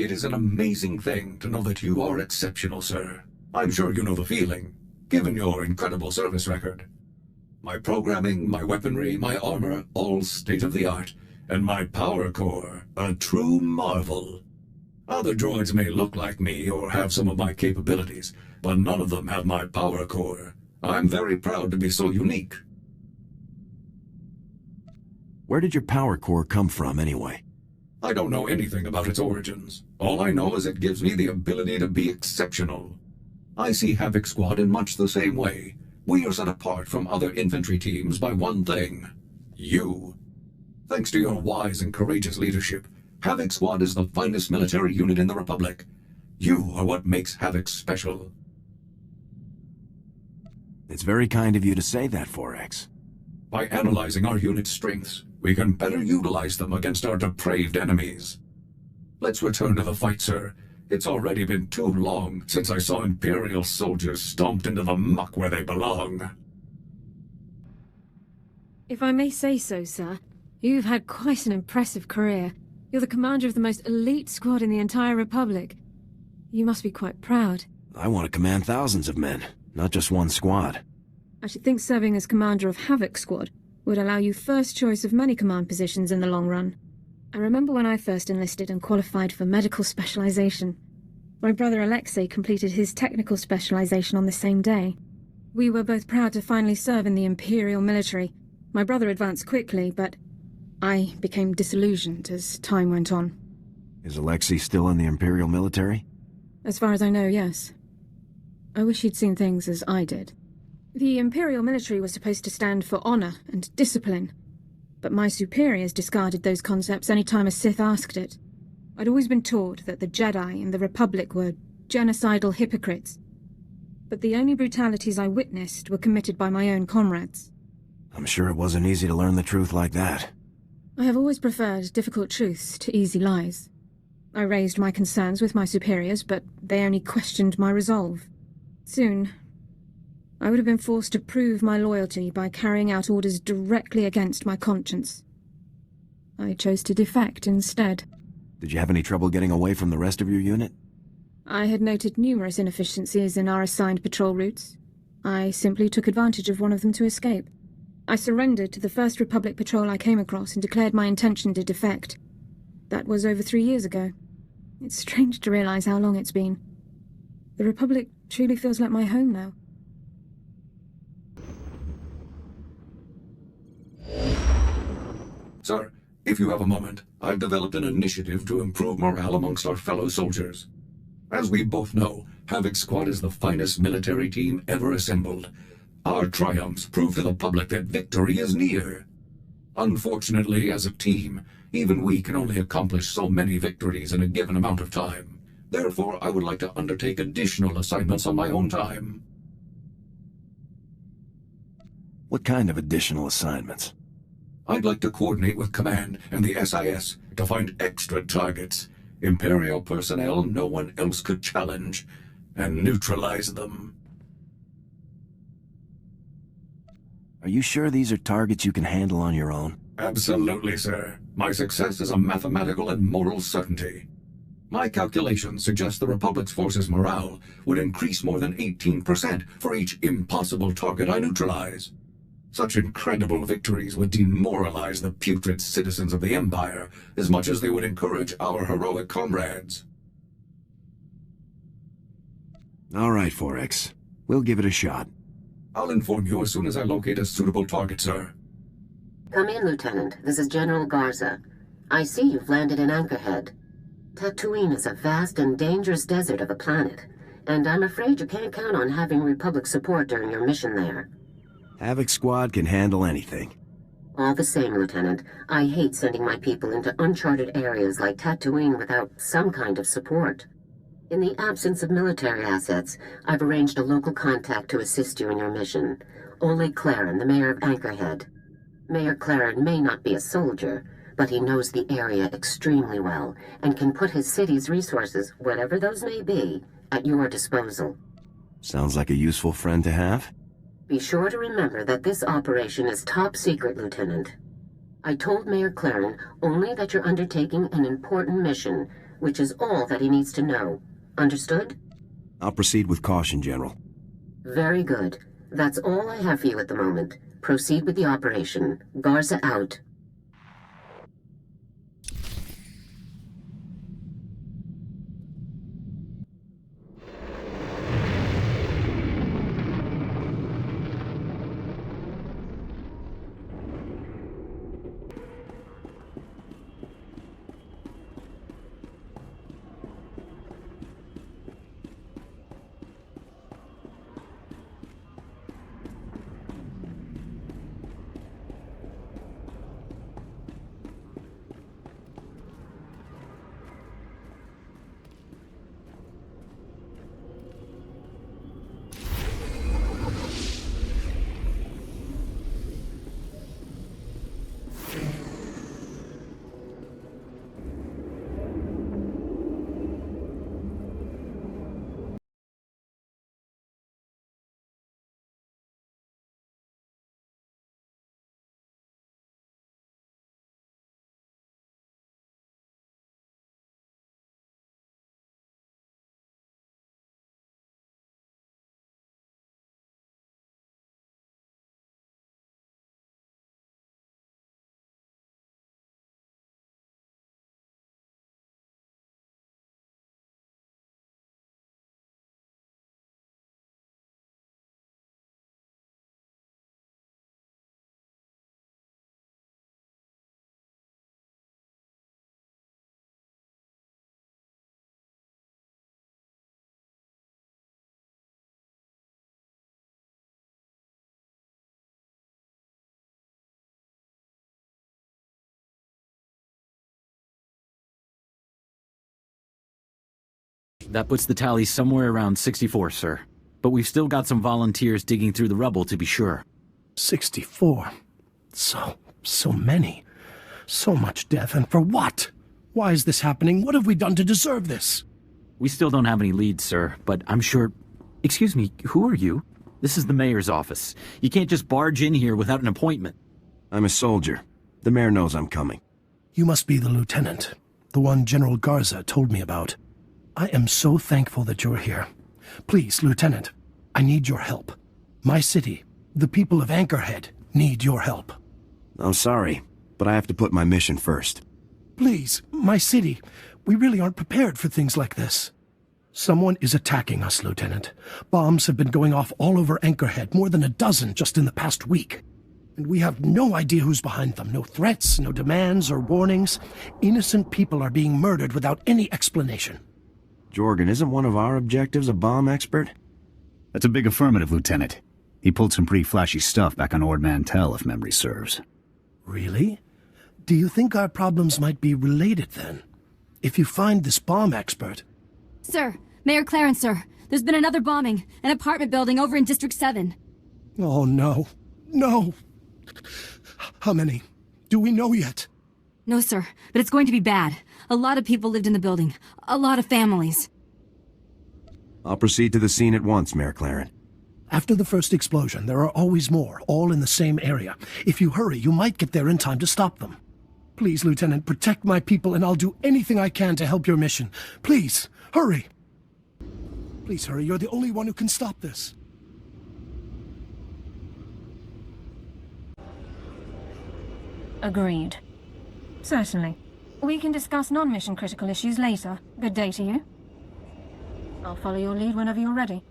It is an amazing thing to know that you are exceptional, sir. I'm sure you know the feeling, given your incredible service record. My programming, my weaponry, my armor, all state-of-the-art, and my power core, a true marvel. Other droids may look like me or have some of my capabilities, but none of them have my power core. I'm very proud to be so unique. Where did your power core come from, anyway? I don't know anything about its origins. All I know is it gives me the ability to be exceptional. I see Havoc Squad in much the same way. We are set apart from other infantry teams by one thing: you. Thanks to your wise and courageous leadership, Havoc Squad is the finest military unit in the Republic. You are what makes Havoc special. It's very kind of you to say that, 4X. By analyzing our unit's strengths, we can better utilize them against our depraved enemies. Let's return to the fight, sir. It's already been too long since I saw Imperial soldiers stomped into the muck where they belong. If I may say so, sir, you've had quite an impressive career. You're the commander of the most elite squad in the entire Republic. You must be quite proud. I want to command thousands of men, not just one squad. I should think serving as commander of Havoc Squad would allow you first choice of many command positions in the long run. I remember when I first enlisted and qualified for medical specialization. My brother Alexei completed his technical specialization on the same day. We were both proud to finally serve in the Imperial military. My brother advanced quickly, but I became disillusioned as time went on. Is Alexei still in the Imperial military? As far as I know, yes. I wish he'd seen things as I did. The Imperial military was supposed to stand for honor and discipline, but my superiors discarded those concepts any time a Sith asked it. I'd always been taught that the Jedi and the Republic were genocidal hypocrites, but the only brutalities I witnessed were committed by my own comrades. I'm sure it wasn't easy to learn the truth like that. I have always preferred difficult truths to easy lies. I raised my concerns with my superiors, but they only questioned my resolve. Soon, I would have been forced to prove my loyalty by carrying out orders directly against my conscience. I chose to defect instead. Did you have any trouble getting away from the rest of your unit? I had noted numerous inefficiencies in our assigned patrol routes. I simply took advantage of one of them to escape. I surrendered to the first Republic patrol I came across and declared my intention to defect. That was over 3 years ago. It's strange to realize how long it's been. The Republic truly feels like my home now. Sir, if you have a moment, I've developed an initiative to improve morale amongst our fellow soldiers. As we both know, Havoc Squad is the finest military team ever assembled. Our triumphs prove to the public that victory is near. Unfortunately, as a team, even we can only accomplish so many victories in a given amount of time. Therefore, I would like to undertake additional assignments on my own time. What kind of additional assignments? I'd like to coordinate with Command and the SIS to find extra targets, Imperial personnel no one else could challenge, and neutralize them. Are you sure these are targets you can handle on your own? Absolutely, sir. My success is a mathematical and moral certainty. My calculations suggest the Republic's forces' morale would increase more than 18% for each impossible target I neutralize. Such incredible victories would demoralize the putrid citizens of the Empire as much as they would encourage our heroic comrades. All right, 4X. We'll give it a shot. I'll inform you as soon as I locate a suitable target, sir. Come in, Lieutenant. This is General Garza. I see you've landed in Anchorhead. Tatooine is a vast and dangerous desert of a planet, and I'm afraid you can't count on having Republic support during your mission there. Havoc Squad can handle anything. All the same, Lieutenant, I hate sending my people into uncharted areas like Tatooine without some kind of support. In the absence of military assets, I've arranged a local contact to assist you in your mission. Ole Claren, the mayor of Anchorhead. Mayor Claren may not be a soldier, but he knows the area extremely well and can put his city's resources, whatever those may be, at your disposal. Sounds like a useful friend to have. Be sure to remember that this operation is top secret, Lieutenant. I told Mayor Claren only that you're undertaking an important mission, which is all that he needs to know. Understood? I'll proceed with caution, General. Very good. That's all I have for you at the moment. Proceed with the operation. Garza out. That puts the tally somewhere around 64, sir. But we've still got some volunteers digging through the rubble to be sure. 64. So many. So much death, and for what? Why is this happening? What have we done to deserve this? We still don't have any leads, sir, but I'm sure... Excuse me, who are you? This is the mayor's office. You can't just barge in here without an appointment. I'm a soldier. The mayor knows I'm coming. You must be the lieutenant, the one General Garza told me about. I am so thankful that you're here. Please, Lieutenant, I need your help. My city, the people of Anchorhead, need your help. I'm sorry, but I have to put my mission first. Please, my city, we really aren't prepared for things like this. Someone is attacking us, Lieutenant. Bombs have been going off all over Anchorhead, more than a dozen just in the past week. And we have no idea who's behind them. No threats, no demands or warnings. Innocent people are being murdered without any explanation. Jorgan, isn't one of our objectives a bomb expert? That's a big affirmative, Lieutenant. He pulled some pretty flashy stuff back on Ord Mantell, if memory serves. Really? Do you think our problems might be related, then? If you find this bomb expert... Sir, Mayor Clarence, sir. There's been another bombing. An apartment building over in District 7. Oh, no. No! How many? Do we know yet? No, sir, but it's going to be bad. A lot of people lived in the building. A lot of families. I'll proceed to the scene at once, Mayor Clarence. After the first explosion, there are always more, all in the same area. If you hurry, you might get there in time to stop them. Please, Lieutenant, protect my people, and I'll do anything I can to help your mission. Please, hurry! Please hurry, you're the only one who can stop this. Agreed. Certainly. We can discuss non-mission critical issues later. Good day to you. I'll follow your lead whenever you're ready.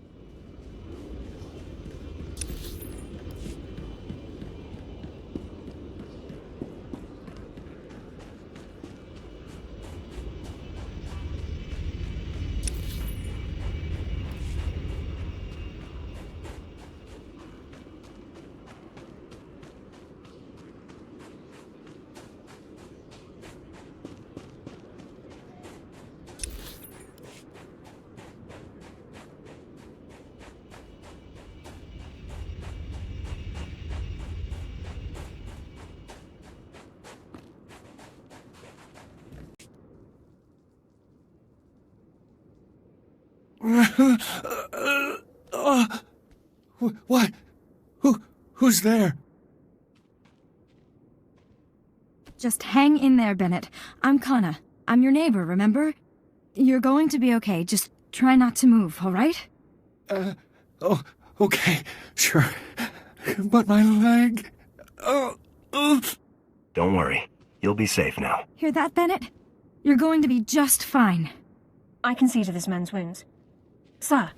What? Who's there? Just hang in there, Bennett. I'm Kana. I'm your neighbor, remember? You're going to be okay. Just try not to move, all right? Oh, okay, sure. But my leg... Oh. Don't worry. You'll be safe now. Hear that, Bennett? You're going to be just fine. I can see to this man's wounds. Sir,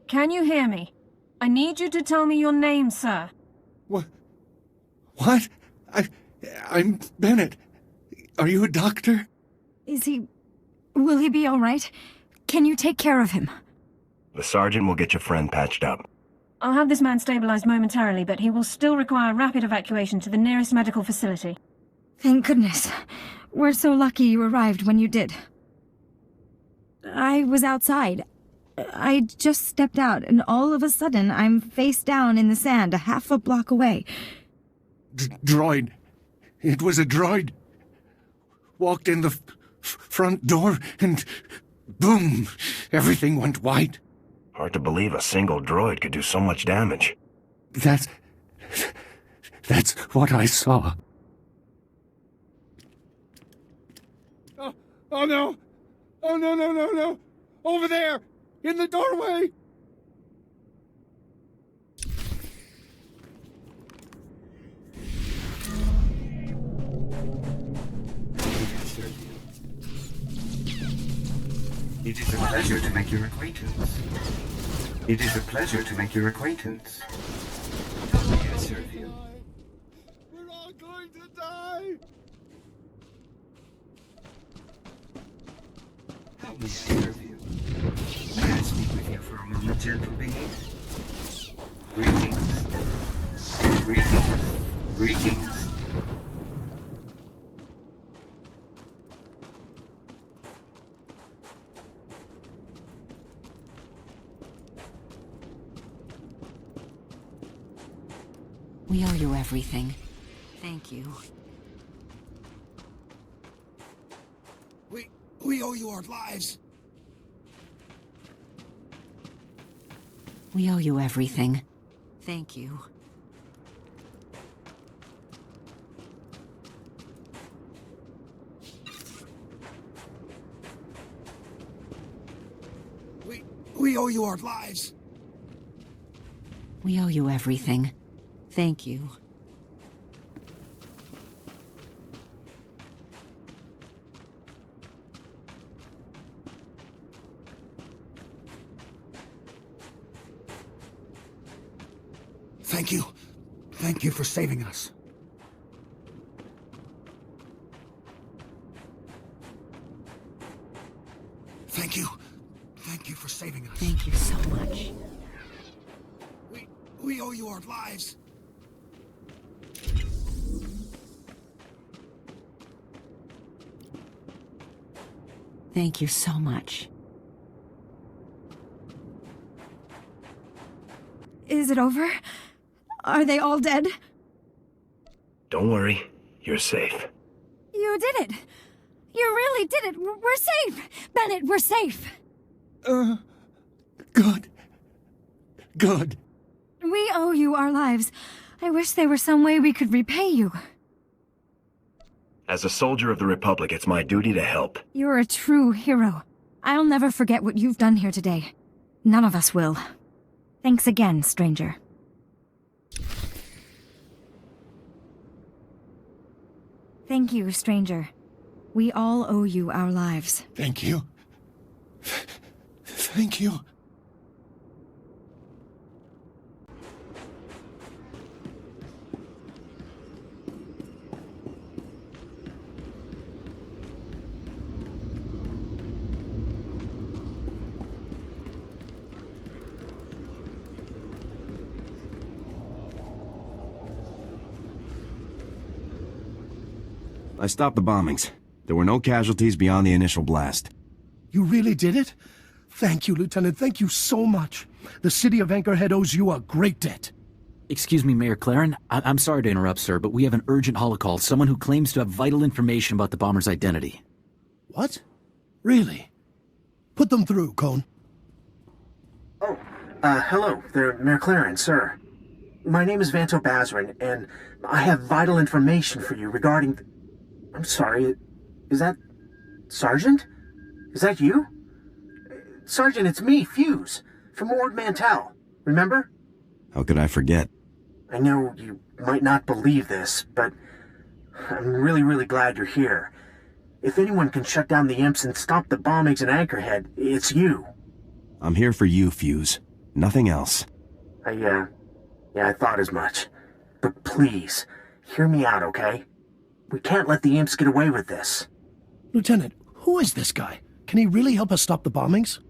can you hear me? I need you to tell me your name, sir. What? I'm Bennett. Are you a doctor? Will he be all right? Can you take care of him? The sergeant will get your friend patched up. I'll have this man stabilized momentarily, but he will still require rapid evacuation to the nearest medical facility. Thank goodness. We're so lucky you arrived when you did. I was outside. I just stepped out, and all of a sudden, I'm face down in the sand a half a block away. Droid. It was a droid. Walked in the front door, and boom! Everything went white. Hard to believe a single droid could do so much damage. That's what I saw. Oh no! Oh no! Over there! In the doorway! It is a pleasure to make your acquaintance. It is a pleasure to make your acquaintance. How may I serve you? We're all going to die! How may I serve you? May I speak with you for a moment, gentle being? Greetings. Greetings. We owe you everything. Thank you. We owe you our lives. We owe you everything. Thank you. We owe you our lives. We owe you everything. Thank you. Thank you. Thank you for saving us. Thank you. Thank you for saving us. Thank you so much. We owe you our lives. Thank you so much. Is it over? Are they all dead? Don't worry. You're safe. You did it! You really did it! We're safe! Bennett, we're safe! Good. Good. We owe you our lives. I wish there were some way we could repay you. As a soldier of the Republic, it's my duty to help. You're a true hero. I'll never forget what you've done here today. None of us will. Thanks again, stranger. Thank you, stranger. We all owe you our lives. Thank you. Thank you. I stopped the bombings. There were no casualties beyond the initial blast. You really did it? Thank you, Lieutenant. Thank you so much. The city of Anchorhead owes you a great debt. Excuse me, Mayor Claren. I'm sorry to interrupt, sir, but we have an urgent holocall. Someone who claims to have vital information about the bomber's identity. What? Really? Put them through, Cone. Oh, hello there, Mayor Claren, sir. My name is Vanto Bazrin, and I have vital information for you regarding... I'm sorry, is that... Sergeant? Is that you? Sergeant, it's me, Fuse, from Ord Mantell. Remember? How could I forget? I know you might not believe this, but I'm really glad you're here. If anyone can shut down the imps and stop the bombings in Anchorhead, it's you. I'm here for you, Fuse. Nothing else. I thought as much. But please, hear me out, okay? We can't let the imps get away with this. Lieutenant, who is this guy? Can he really help us stop the bombings?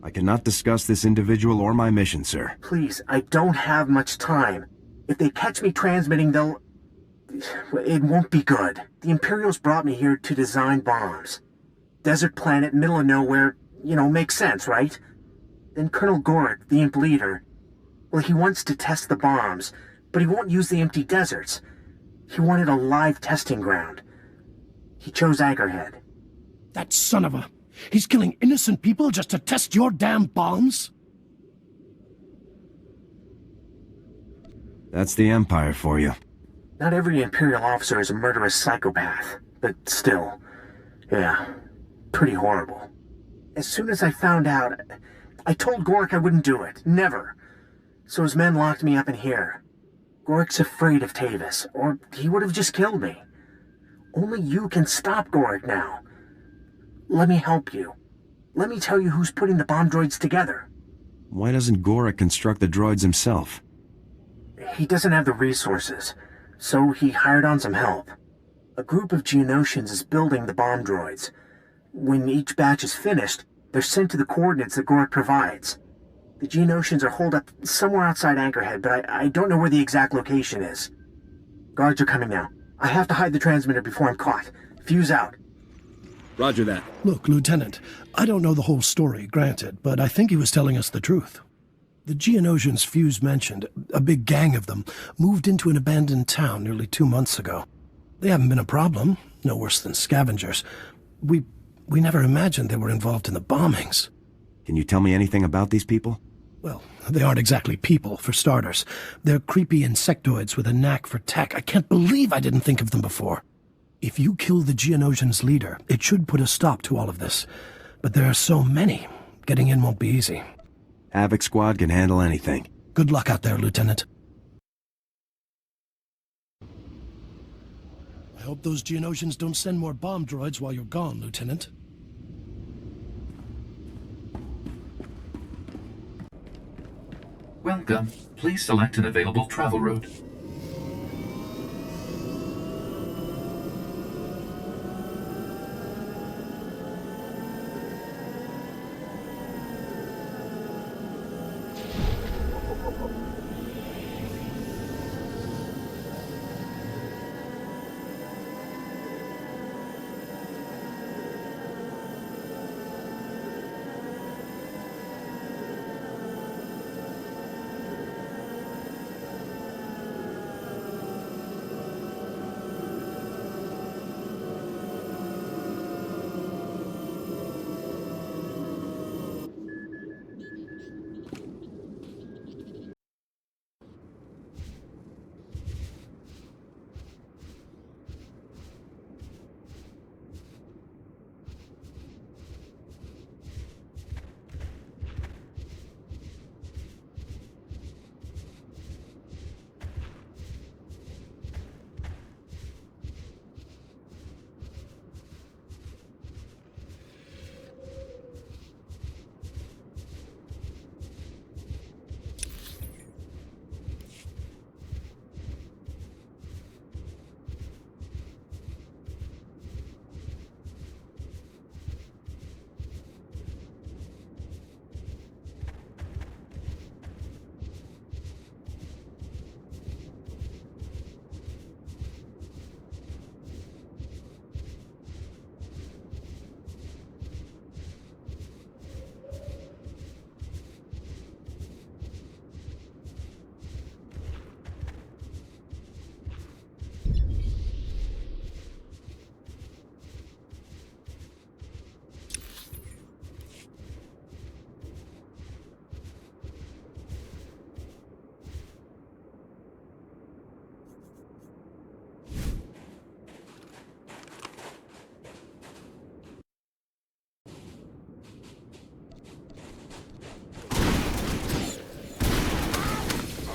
I cannot discuss this individual or my mission, sir. Please, I don't have much time. If they catch me transmitting, it won't be good. The Imperials brought me here to design bombs. Desert planet, middle of nowhere, makes sense, right? Then Colonel Goric, the imp leader, well, he wants to test the bombs, but he won't use the empty deserts. He wanted a live testing ground. He chose Anchorhead. That son of a... He's killing innocent people just to test your damn bombs? That's the Empire for you. Not every Imperial officer is a murderous psychopath, but still, yeah, pretty horrible. As soon as I found out, I told Goric I wouldn't do it, never. So his men locked me up in here. Goric's afraid of Tavis, or he would have just killed me. Only you can stop Goric now. Let me help you. Let me tell you who's putting the bomb droids together. Why doesn't Goric construct the droids himself? He doesn't have the resources, so he hired on some help. A group of Geonosians is building the bomb droids. When each batch is finished, they're sent to the coordinates that Goric provides. The Geonosians are holed up somewhere outside Anchorhead, but I don't know where the exact location is. Guards are coming now. I have to hide the transmitter before I'm caught. Fuse out. Roger that. Look, Lieutenant, I don't know the whole story, granted, but I think he was telling us the truth. The Geonosians Fuse mentioned, a big gang of them, moved into an abandoned town nearly 2 months ago. They haven't been a problem, no worse than scavengers. We never imagined they were involved in the bombings. Can you tell me anything about these people? Well, they aren't exactly people, for starters. They're creepy insectoids with a knack for tech. I can't believe I didn't think of them before. If you kill the Geonosians' leader, it should put a stop to all of this. But there are so many. Getting in won't be easy. Havoc Squad can handle anything. Good luck out there, Lieutenant. I hope those Geonosians don't send more bomb droids while you're gone, Lieutenant. Welcome. Please select an available travel route.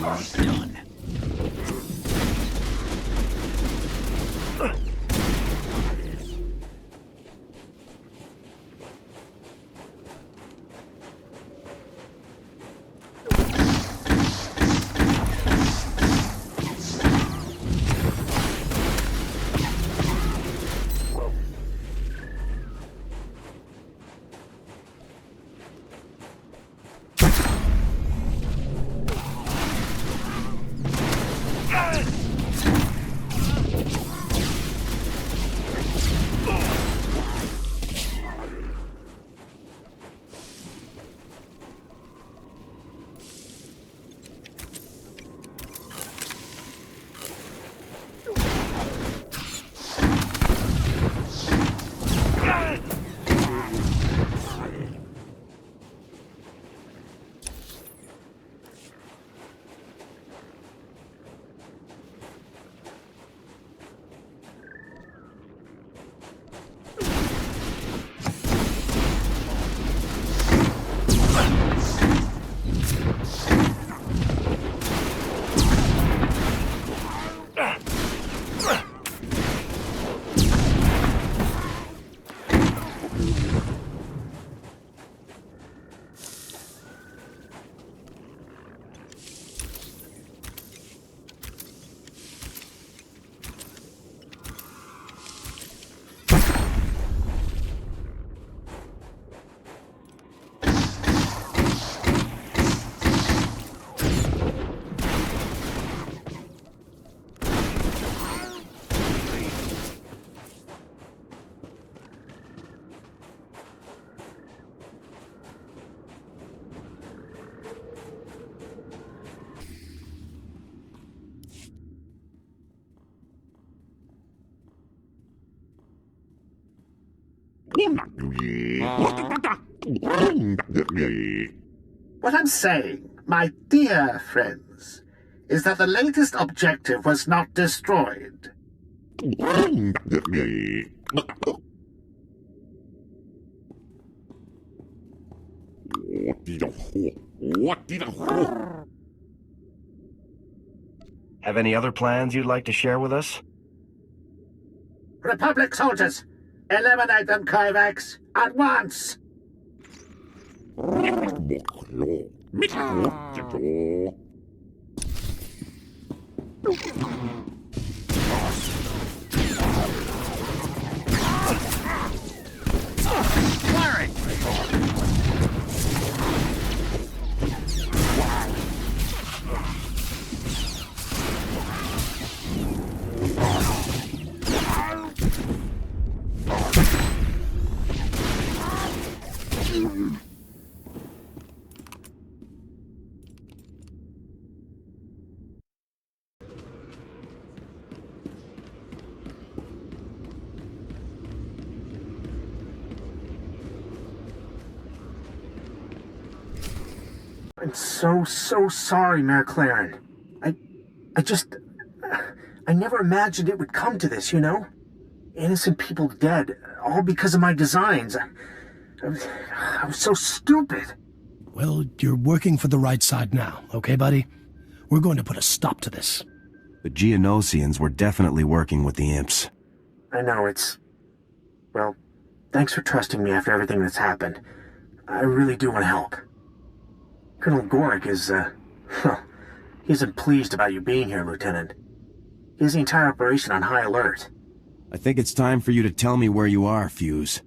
Done. What I'm saying, my dear friends, is that the latest objective was not destroyed. Have any other plans you'd like to share with us? Republic soldiers, eliminate them, Kovacs, at once! I'm so sorry, Mayor Claren. I never imagined it would come to this, you know? Innocent people dead, all because of my designs. I was so stupid. Well, you're working for the right side now, okay, buddy? We're going to put a stop to this. The Geonosians were definitely working with the imps. I know, well, thanks for trusting me after everything that's happened. I really do want to help. Colonel Goric is, he isn't pleased about you being here, Lieutenant. He has the entire operation on high alert. I think it's time for you to tell me where you are, Fuse.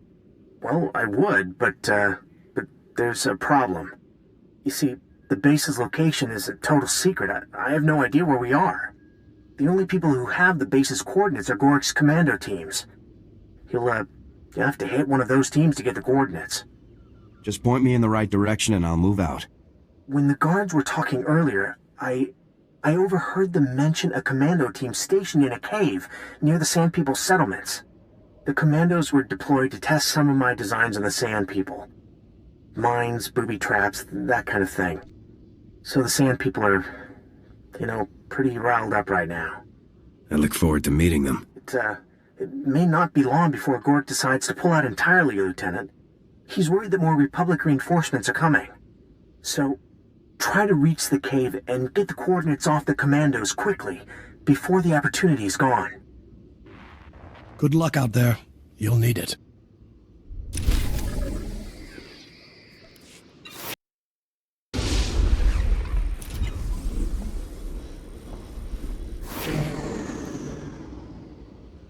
Well, I would, but there's a problem. You see, the base's location is a total secret. I have no idea where we are. The only people who have the base's coordinates are Goric's commando teams. You'll have to hit one of those teams to get the coordinates. Just point me in the right direction and I'll move out. When the guards were talking earlier, I overheard them mention a commando team stationed in a cave near the Sand People settlements. The commandos were deployed to test some of my designs on the Sand People. Mines, booby traps, that kind of thing. So the Sand People are, pretty riled up right now. I look forward to meeting them. It may not be long before Goric decides to pull out entirely, Lieutenant. He's worried that more Republic reinforcements are coming. So, Try to reach the cave and get the coordinates off the commandos quickly, before the opportunity is gone. Good luck out there. You'll need it.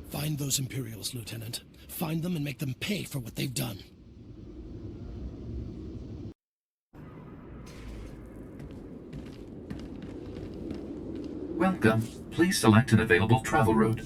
Find those Imperials, Lieutenant. Find them and make them pay for what they've done. Welcome. Please select an available travel route.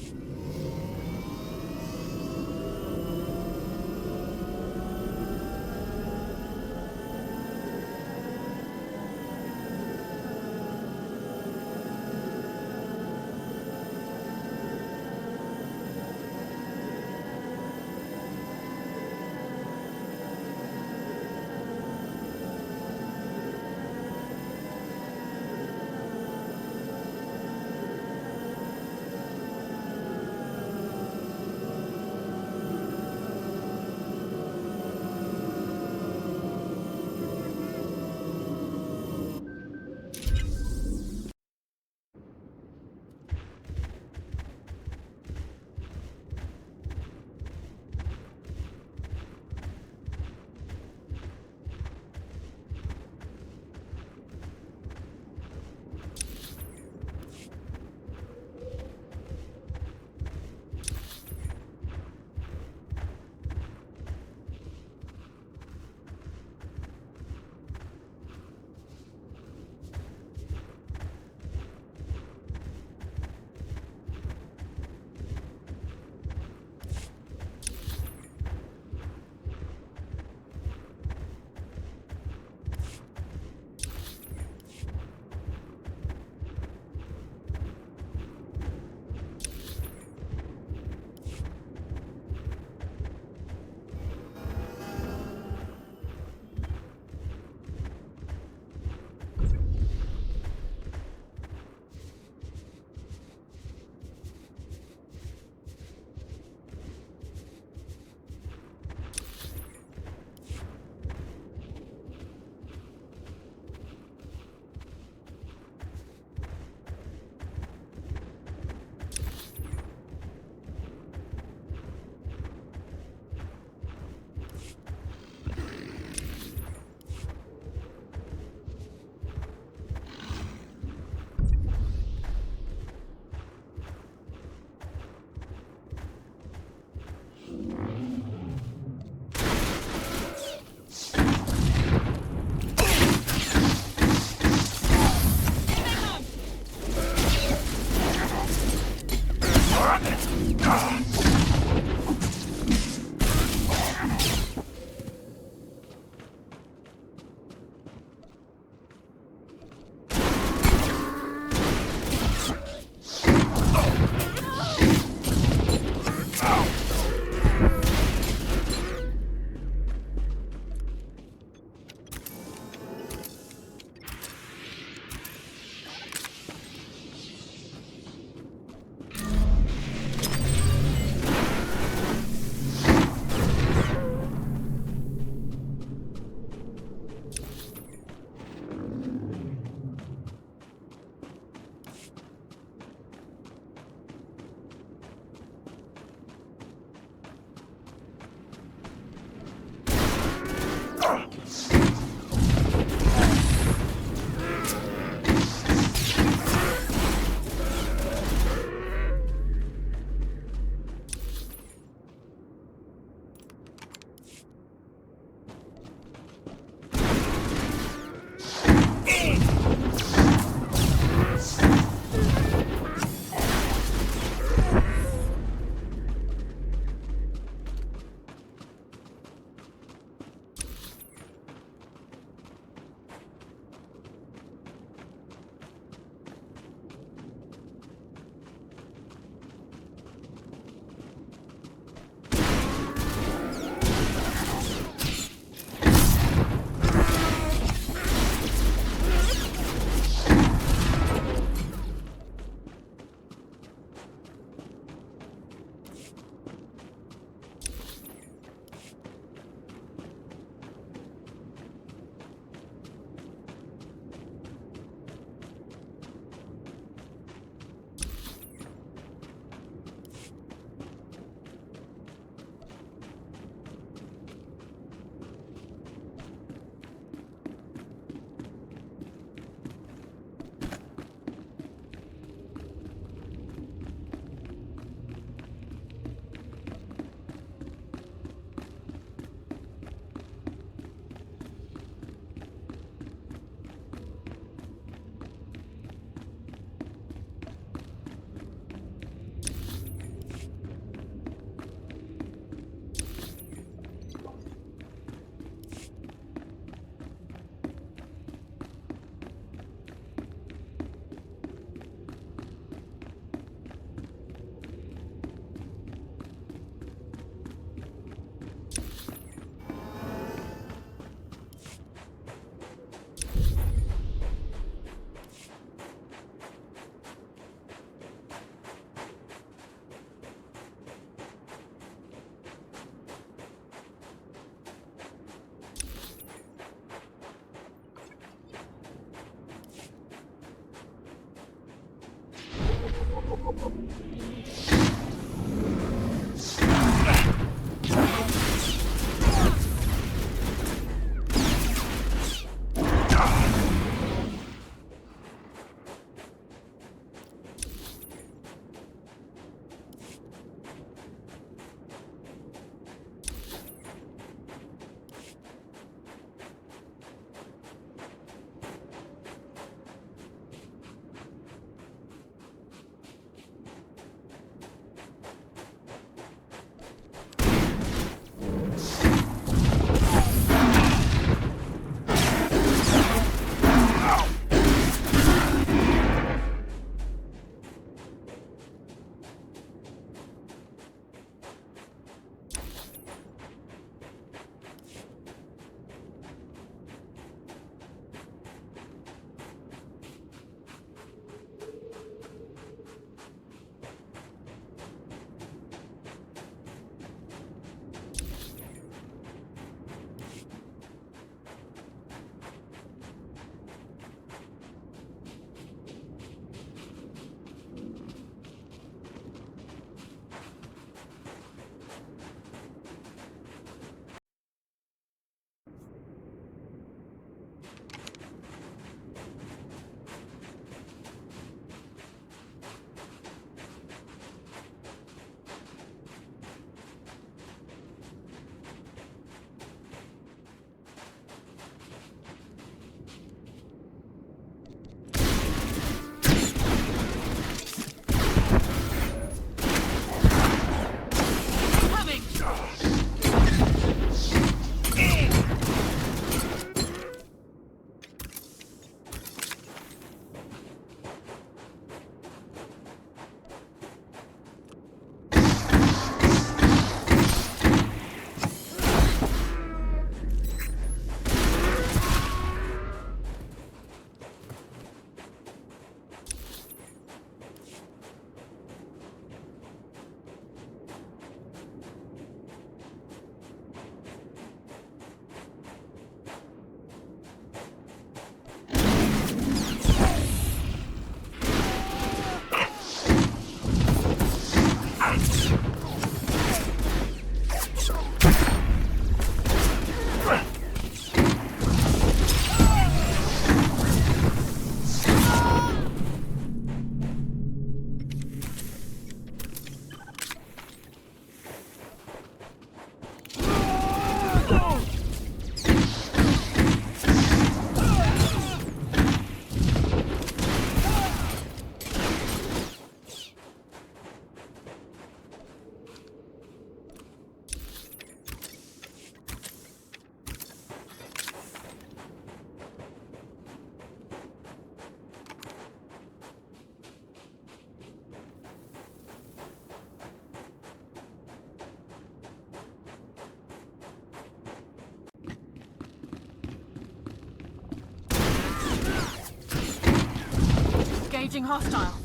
Engaging hostile.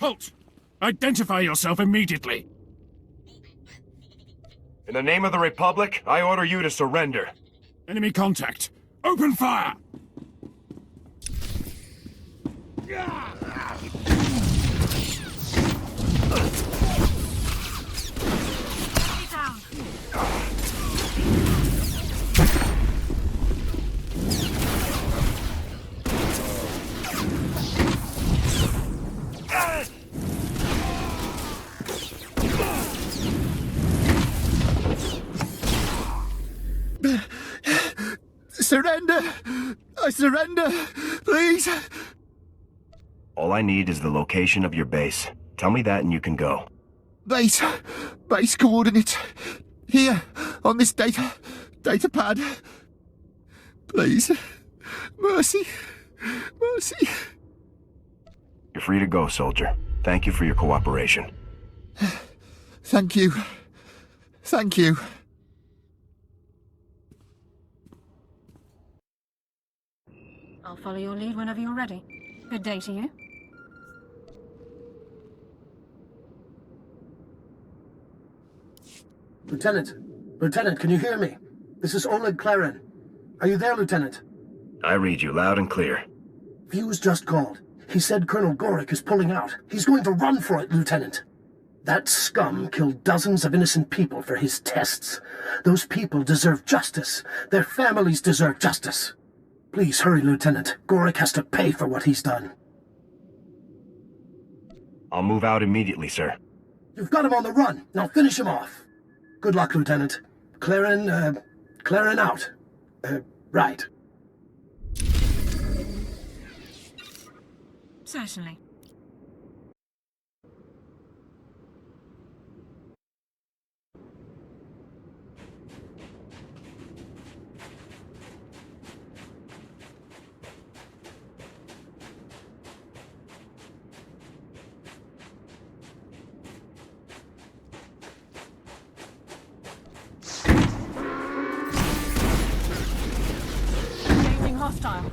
Halt! Identify yourself immediately! In the name of the Republic, I order you to surrender. Enemy contact! Open fire! Surrender! I surrender! Please! All I need is the location of your base. Tell me that and you can go. Base coordinates. Here, on this data pad. Please. Mercy. Mercy. You're free to go, soldier. Thank you for your cooperation. Thank you. Thank you. I'll follow your lead whenever you're ready. Good day to you. Lieutenant, can you hear me? This is Oleg Claren. Are you there, Lieutenant? I read you loud and clear. Fuse just called. He said Colonel Goric is pulling out. He's going to run for it, Lieutenant. That scum killed dozens of innocent people for his tests. Those people deserve justice. Their families deserve justice. Please hurry, Lieutenant. Goric has to pay for what he's done. I'll move out immediately, sir. You've got him on the run. Now finish him off. Good luck, Lieutenant. Claren out. Right. Certainly. Hostile.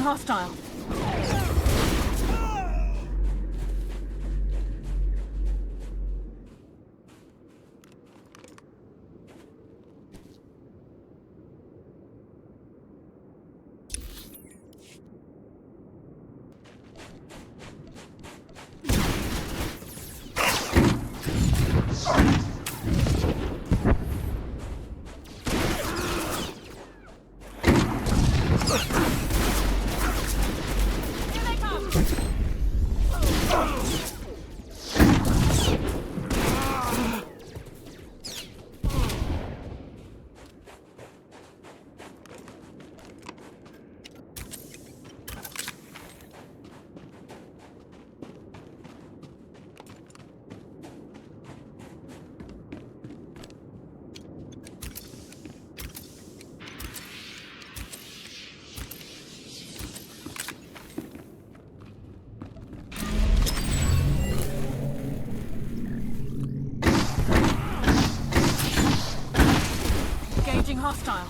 hostile. Hostile.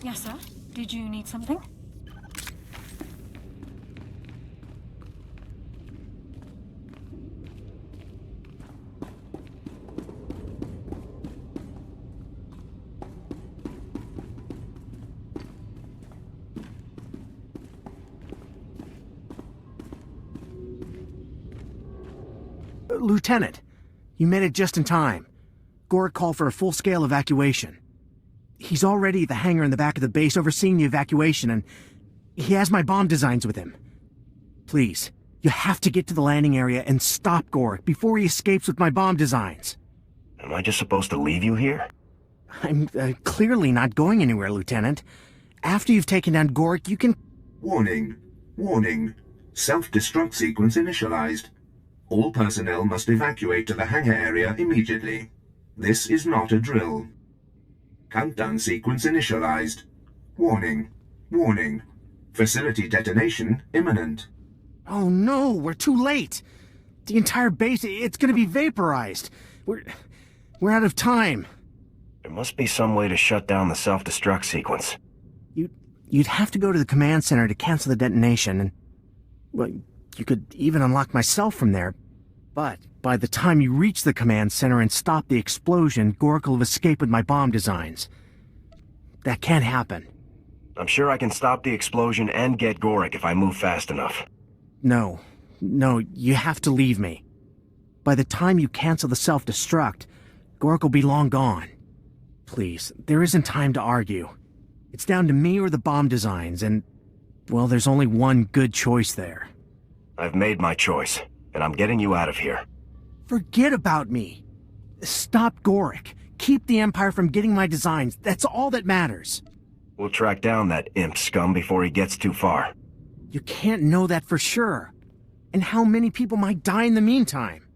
Yes, sir. Did you need something? Lieutenant, you made it just in time. Goric called for a full-scale evacuation. He's already at the hangar in the back of the base overseeing the evacuation, and he has my bomb designs with him. Please, you have to get to the landing area and stop Goric before he escapes with my bomb designs. Am I just supposed to leave you here? I'm clearly not going anywhere, Lieutenant. After you've taken down Goric, you can... Warning. Warning. Self-destruct sequence initialized. All personnel must evacuate to the hangar area immediately. This is not a drill. Countdown sequence initialized. Warning. Warning. Facility detonation imminent. Oh no, we're too late. The entire base, it's gonna be vaporized. We're out of time. There must be some way to shut down the self-destruct sequence. You'd have to go to the command center to cancel the detonation, and... well, you could even unlock myself from there. But by the time you reach the command center and stop the explosion, Gork will have escaped with my bomb designs. That can't happen. I'm sure I can stop the explosion and get Goric if I move fast enough. No, you have to leave me. By the time you cancel the self-destruct, Gork will be long gone. Please, there isn't time to argue. It's down to me or the bomb designs, and, well, there's only one good choice there. I've made my choice, and I'm getting you out of here. Forget about me. Stop Goric. Keep the Empire from getting my designs. That's all that matters. We'll track down that imp scum before he gets too far. You can't know that for sure. And how many people might die in the meantime?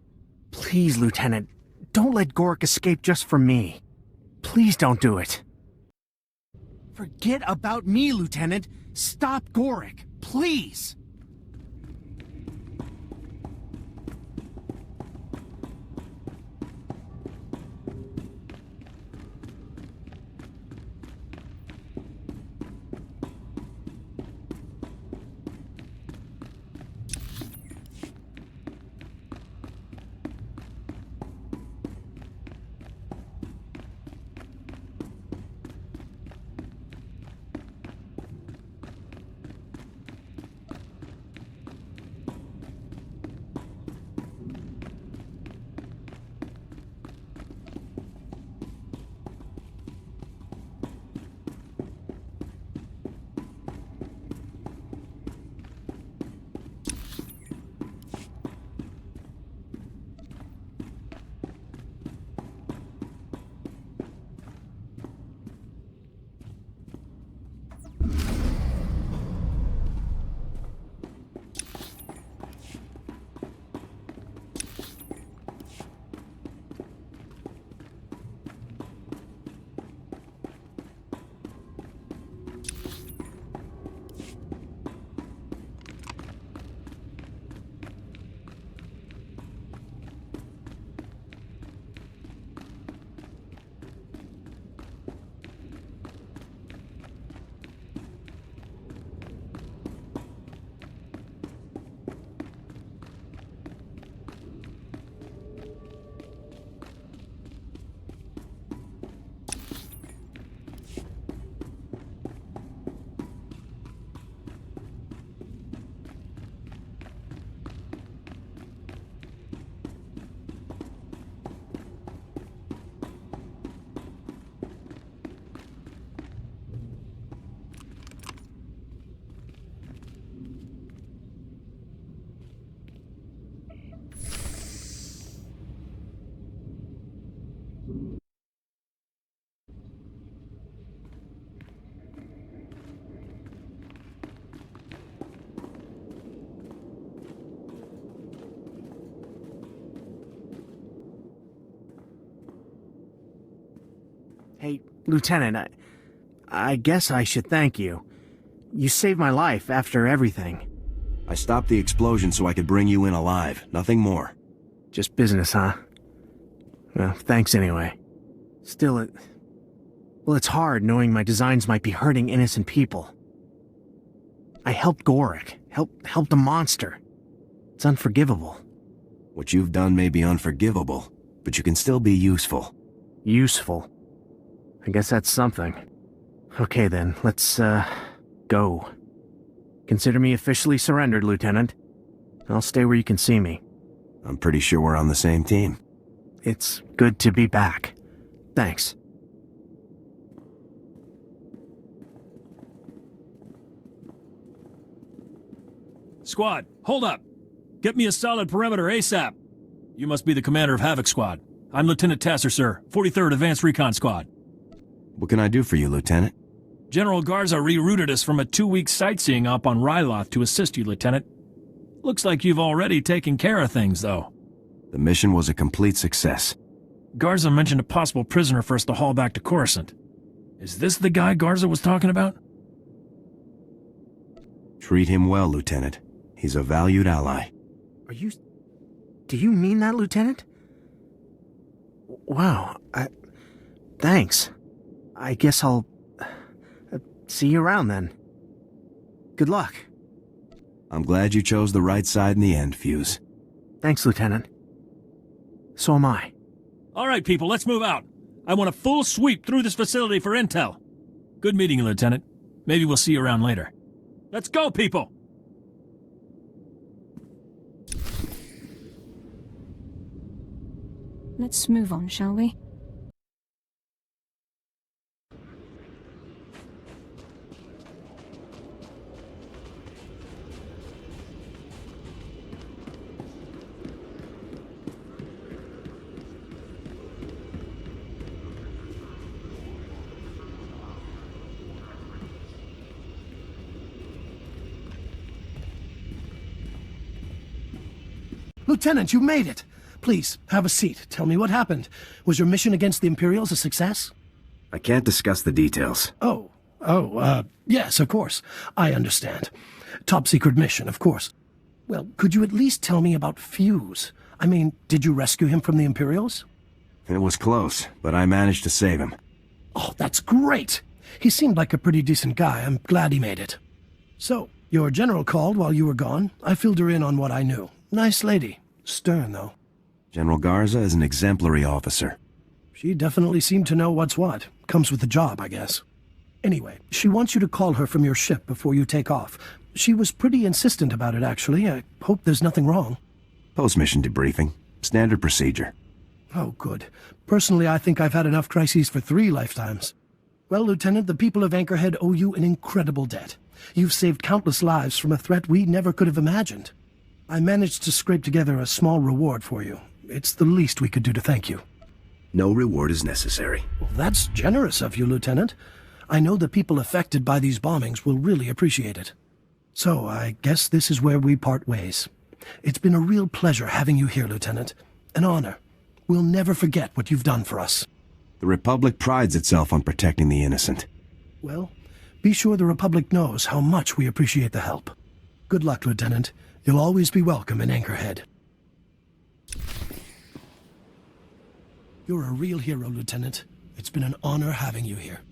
Please, Lieutenant, don't let Goric escape just for me. Please don't do it. Forget about me, Lieutenant. Stop Goric, please. Hey, Lieutenant, I guess I should thank you. You saved my life after everything. I stopped the explosion so I could bring you in alive, nothing more. Just business, huh? Well, thanks anyway. Still, it's hard knowing my designs might be hurting innocent people. I helped Goric, helped a monster. It's unforgivable. What you've done may be unforgivable, but you can still be useful. Useful? I guess that's something. Okay then, let's, go. Consider me officially surrendered, Lieutenant. I'll stay where you can see me. I'm pretty sure we're on the same team. It's good to be back. Thanks. Squad, hold up. Get me a solid perimeter ASAP. You must be the commander of Havoc Squad. I'm Lieutenant Tasser, sir. 43rd Advanced Recon Squad. What can I do for you, Lieutenant? General Garza rerouted us from a 2-week sightseeing op on Ryloth to assist you, Lieutenant. Looks like you've already taken care of things, though. The mission was a complete success. Garza mentioned a possible prisoner for us to haul back to Coruscant. Is this the guy Garza was talking about? Treat him well, Lieutenant. He's a valued ally. Do you mean that, Lieutenant? Wow, thanks. I guess I'll see you around then. Good luck. I'm glad you chose the right side in the end, Fuse. Thanks, Lieutenant. So am I. All right, people, let's move out. I want a full sweep through this facility for intel. Good meeting you, Lieutenant. Maybe we'll see you around later. Let's go, people! Let's move on, shall we? Lieutenant, you made it! Please, have a seat. Tell me what happened. Was your mission against the Imperials a success? I can't discuss the details. Yes, of course. I understand. Top secret mission, of course. Well, could you at least tell me about Fuse? I mean, did you rescue him from the Imperials? It was close, but I managed to save him. Oh, that's great! He seemed like a pretty decent guy. I'm glad he made it. So, your general called while you were gone. I filled her in on what I knew. Nice lady. Stern, though. General Garza is an exemplary officer. She definitely seemed to know what's what. Comes with the job, I guess. Anyway, she wants you to call her from your ship before you take off. She was pretty insistent about it, actually. I hope there's nothing wrong. Post-mission debriefing. Standard procedure. Oh, good. Personally, I think I've had enough crises for 3 lifetimes. Well, Lieutenant, the people of Anchorhead owe you an incredible debt. You've saved countless lives from a threat we never could have imagined. I managed to scrape together a small reward for you. It's the least we could do to thank you. No reward is necessary. Well, that's generous of you, Lieutenant. I know the people affected by these bombings will really appreciate it. So, I guess this is where we part ways. It's been a real pleasure having you here, Lieutenant. An honor. We'll never forget what you've done for us. The Republic prides itself on protecting the innocent. Well, be sure the Republic knows how much we appreciate the help. Good luck, Lieutenant. You'll always be welcome in Anchorhead. You're a real hero, Lieutenant. It's been an honor having you here.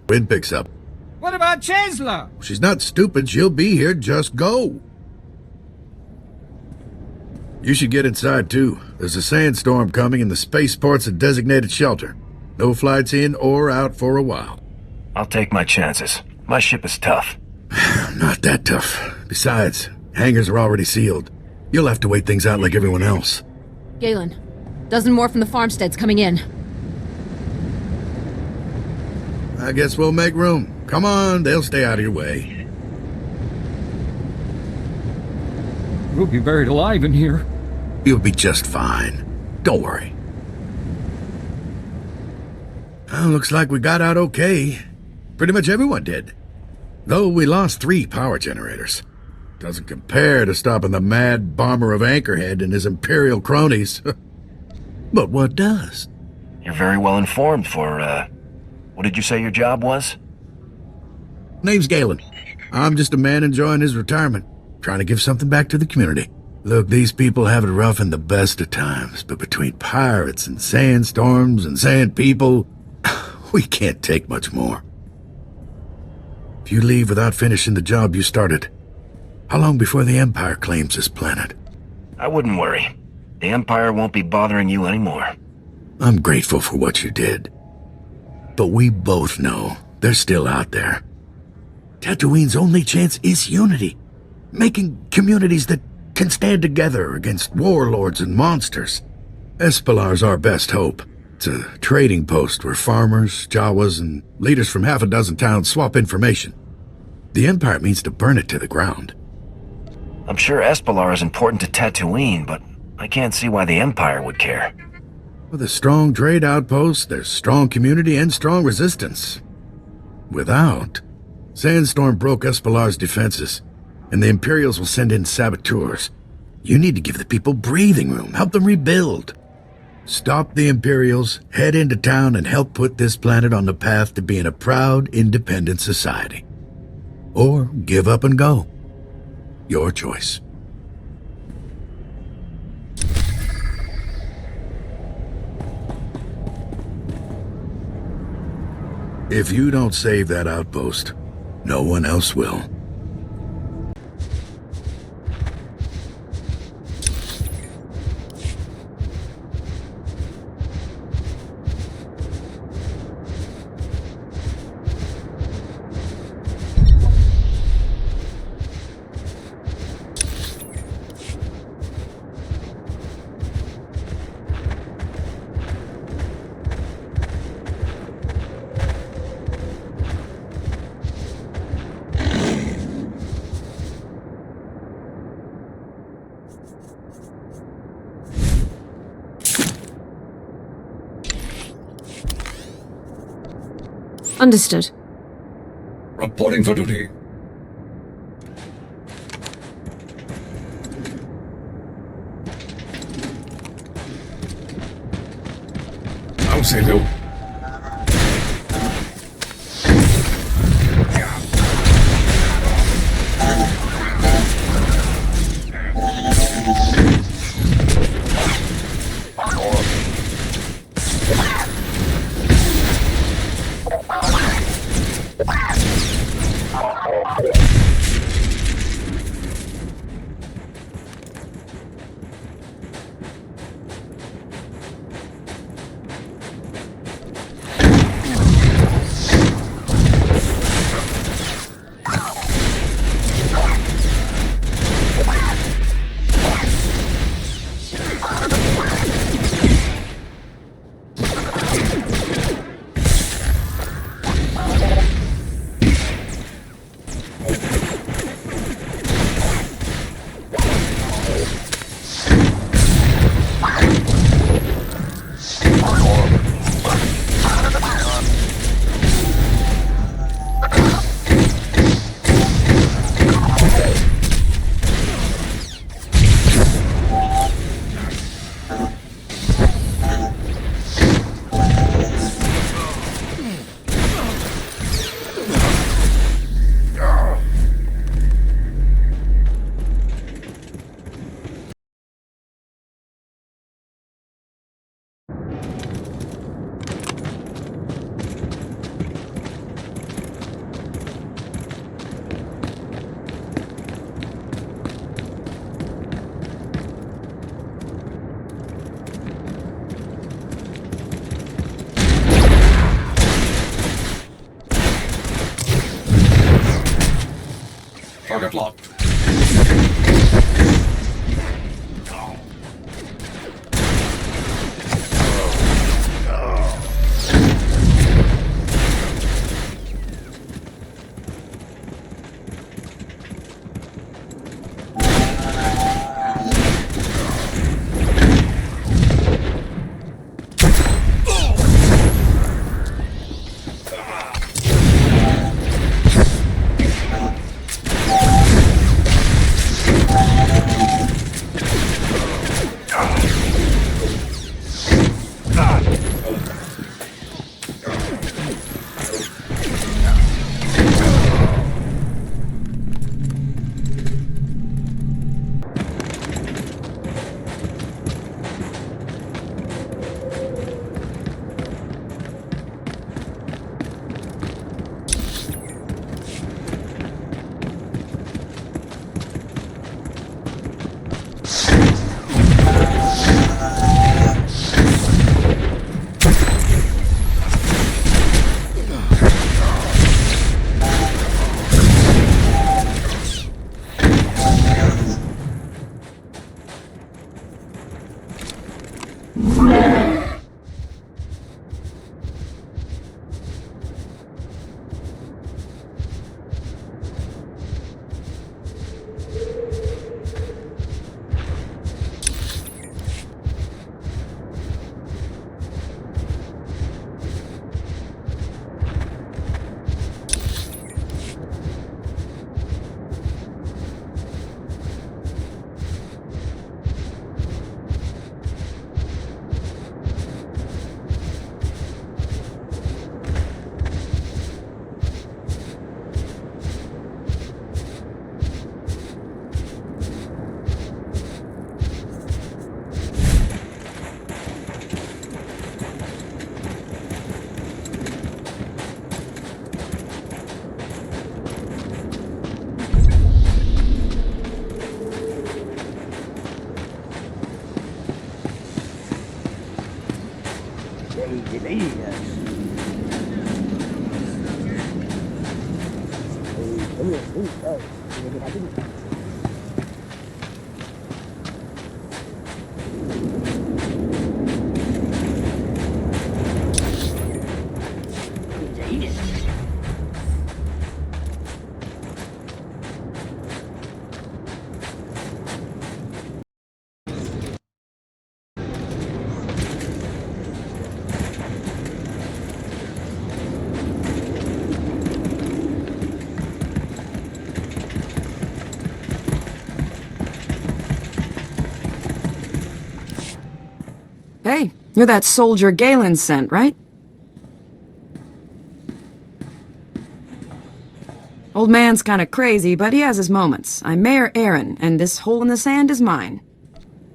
Wind picks up. What about Chancellor? She's not stupid. She'll be here. Just go. You should get inside, too. There's a sandstorm coming and the spaceport's a designated shelter. No flights in or out for a while. I'll take my chances. My ship is tough. Not that tough. Besides, hangars are already sealed. You'll have to wait things out like everyone else. Galen, dozen more from the farmsteads coming in. I guess we'll make room. Come on, they'll stay out of your way. We'll be buried alive in here. You'll be just fine. Don't worry. Well, looks like we got out okay. Pretty much everyone did. Though we lost 3 power generators. Doesn't compare to stopping the mad bomber of Anchorhead and his Imperial cronies. But what does? You're very well informed for, what did you say your job was? Name's Galen. I'm just a man enjoying his retirement, trying to give something back to the community. Look, these people have it rough in the best of times, but between pirates and sandstorms and sand people, we can't take much more. If you leave without finishing the job you started, how long before the Empire claims this planet? I wouldn't worry. The Empire won't be bothering you anymore. I'm grateful for what you did. But we both know they're still out there. Tatooine's only chance is unity. Making communities that can stand together against warlords and monsters. Espelar's our best hope. It's a trading post where farmers, Jawas, and leaders from half a dozen towns swap information. The Empire means to burn it to the ground. I'm sure Espelar is important to Tatooine, but I can't see why the Empire would care. With a strong trade outpost, there's strong community and strong resistance. Without, Sandstorm broke Espalar's defenses, and the Imperials will send in saboteurs. You need to give the people breathing room, help them rebuild. Stop the Imperials, head into town, and help put this planet on the path to being a proud, independent society. Or give up and go. Your choice. If you don't save that outpost, no one else will. Understood. Reporting for duty. I'll save you. Target locked. Hey, you're that soldier Galen sent, right? Old man's kinda crazy, but he has his moments. I'm Mayor Aaron, and this hole in the sand is mine.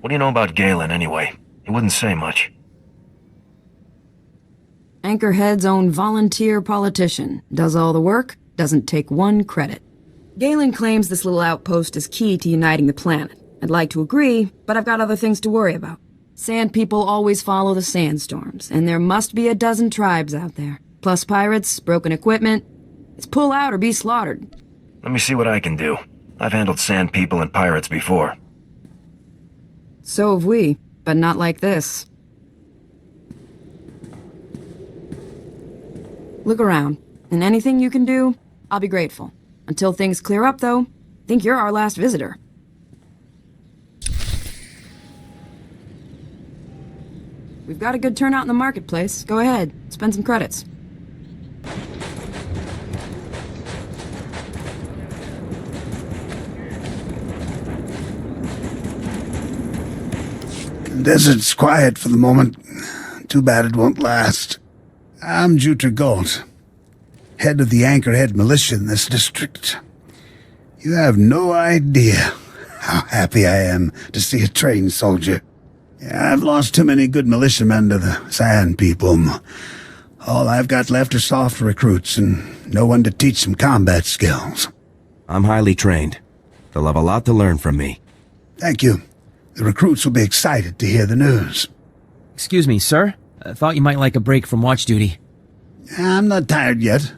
What do you know about Galen, anyway? He wouldn't say much. Anchorhead's own volunteer politician. Does all the work, doesn't take one credit. Galen claims this little outpost is key to uniting the planet. I'd like to agree, but I've got other things to worry about. Sand people always follow the sandstorms, and there must be a dozen tribes out there. Plus pirates, broken equipment. It's pull out or be slaughtered. Let me see what I can do. I've handled sand people and pirates before. So have we, but not like this. Look around, and anything you can do, I'll be grateful. Until things clear up, though, I think you're our last visitor. We've got a good turnout in the marketplace. Go ahead, spend some credits. The desert's quiet for the moment. Too bad it won't last. I'm Juter Gold, head of the Anchorhead militia in this district. You have no idea how happy I am to see a trained soldier. I've lost too many good militiamen to the sand people. All I've got left are soft recruits and no one to teach them combat skills. I'm highly trained. They'll have a lot to learn from me. Thank you. The recruits will be excited to hear the news. Excuse me, sir. I thought you might like a break from watch duty. I'm not tired yet.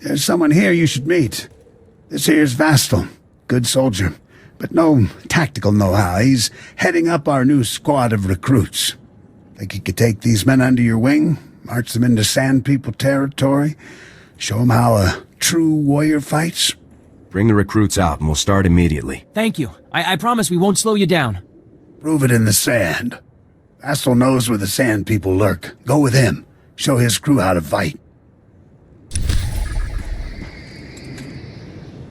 There's someone here you should meet. This here's Vastal. Good soldier, but no tactical know-how. He's heading up our new squad of recruits. Think you could take these men under your wing, march them into Sand People territory, show them how a true warrior fights? Bring the recruits out and we'll start immediately. Thank you. I promise we won't slow you down. Prove it in the sand. Vastal knows where the Sand People lurk. Go with him. Show his crew how to fight.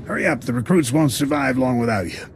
Hurry up, the recruits won't survive long without you.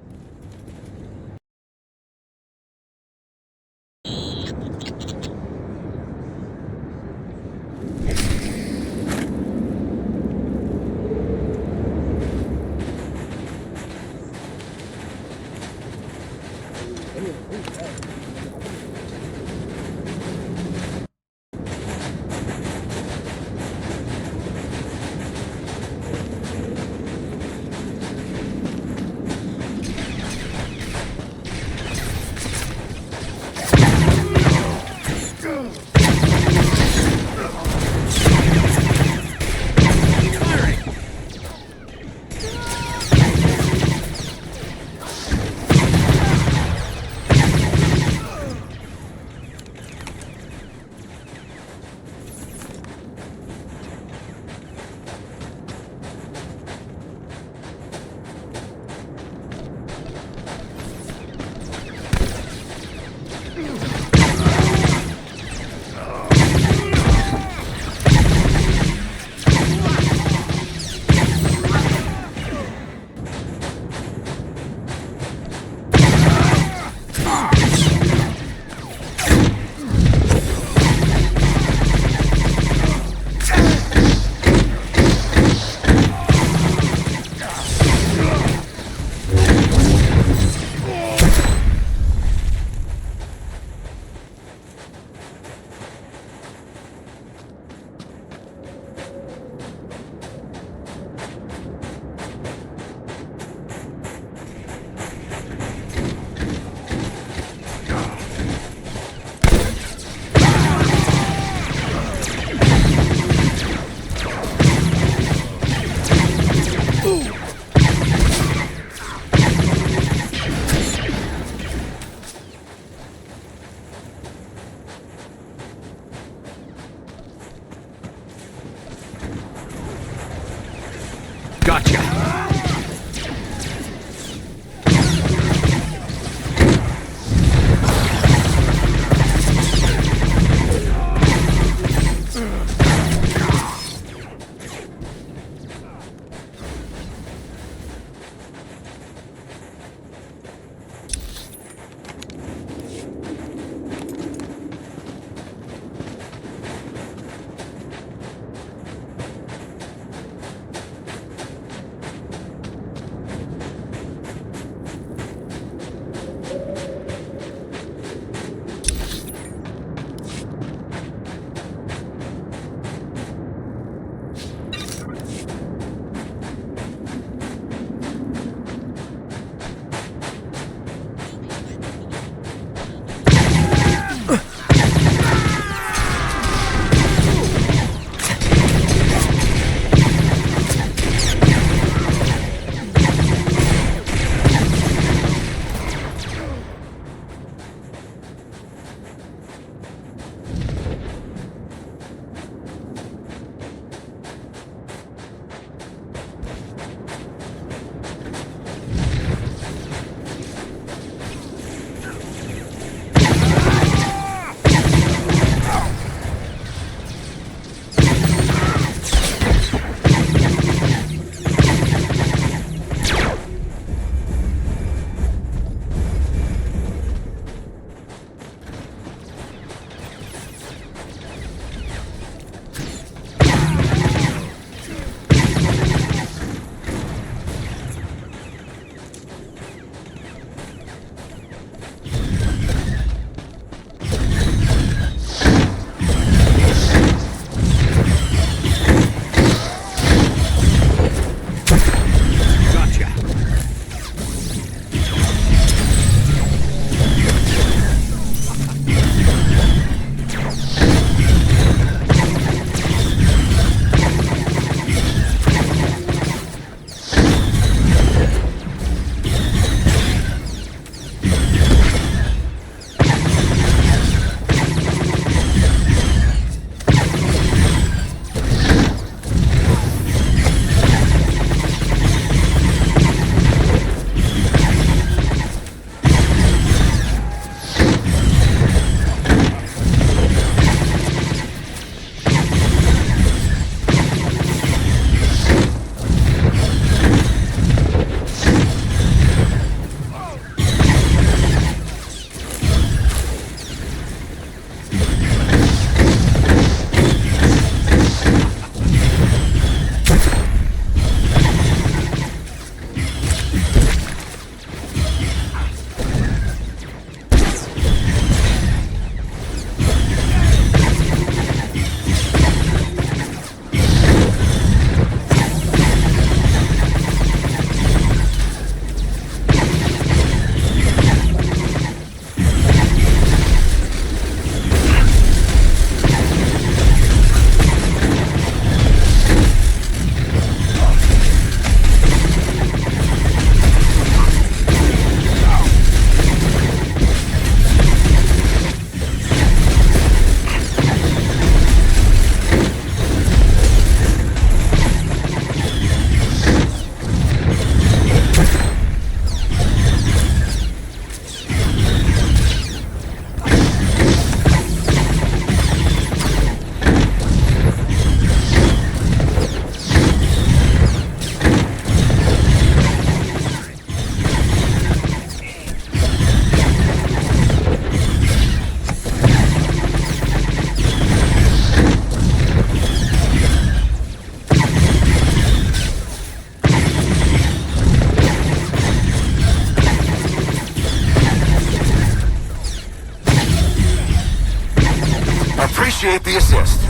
Appreciate the assist.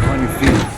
On your feet.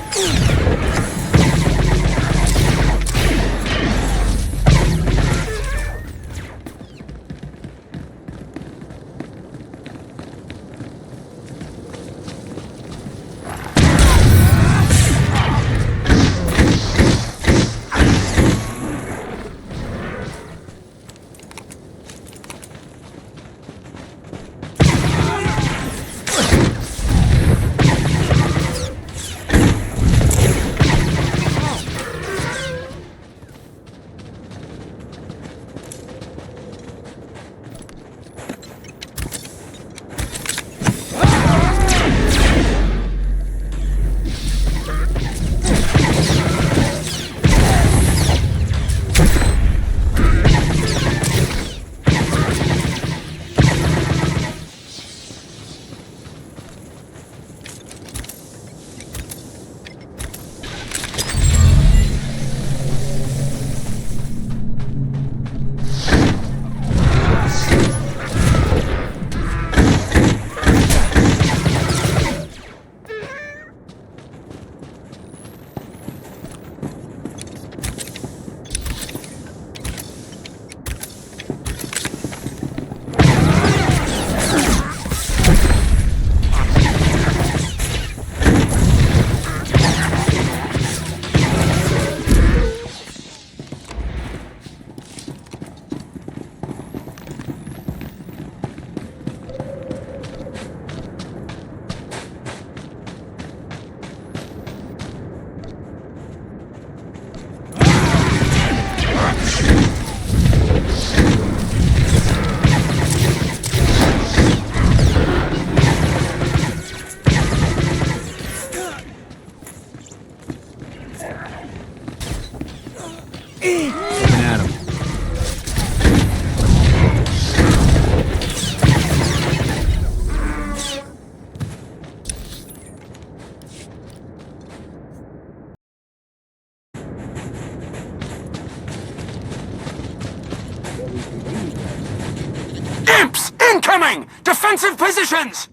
Imps! Incoming! Defensive positions!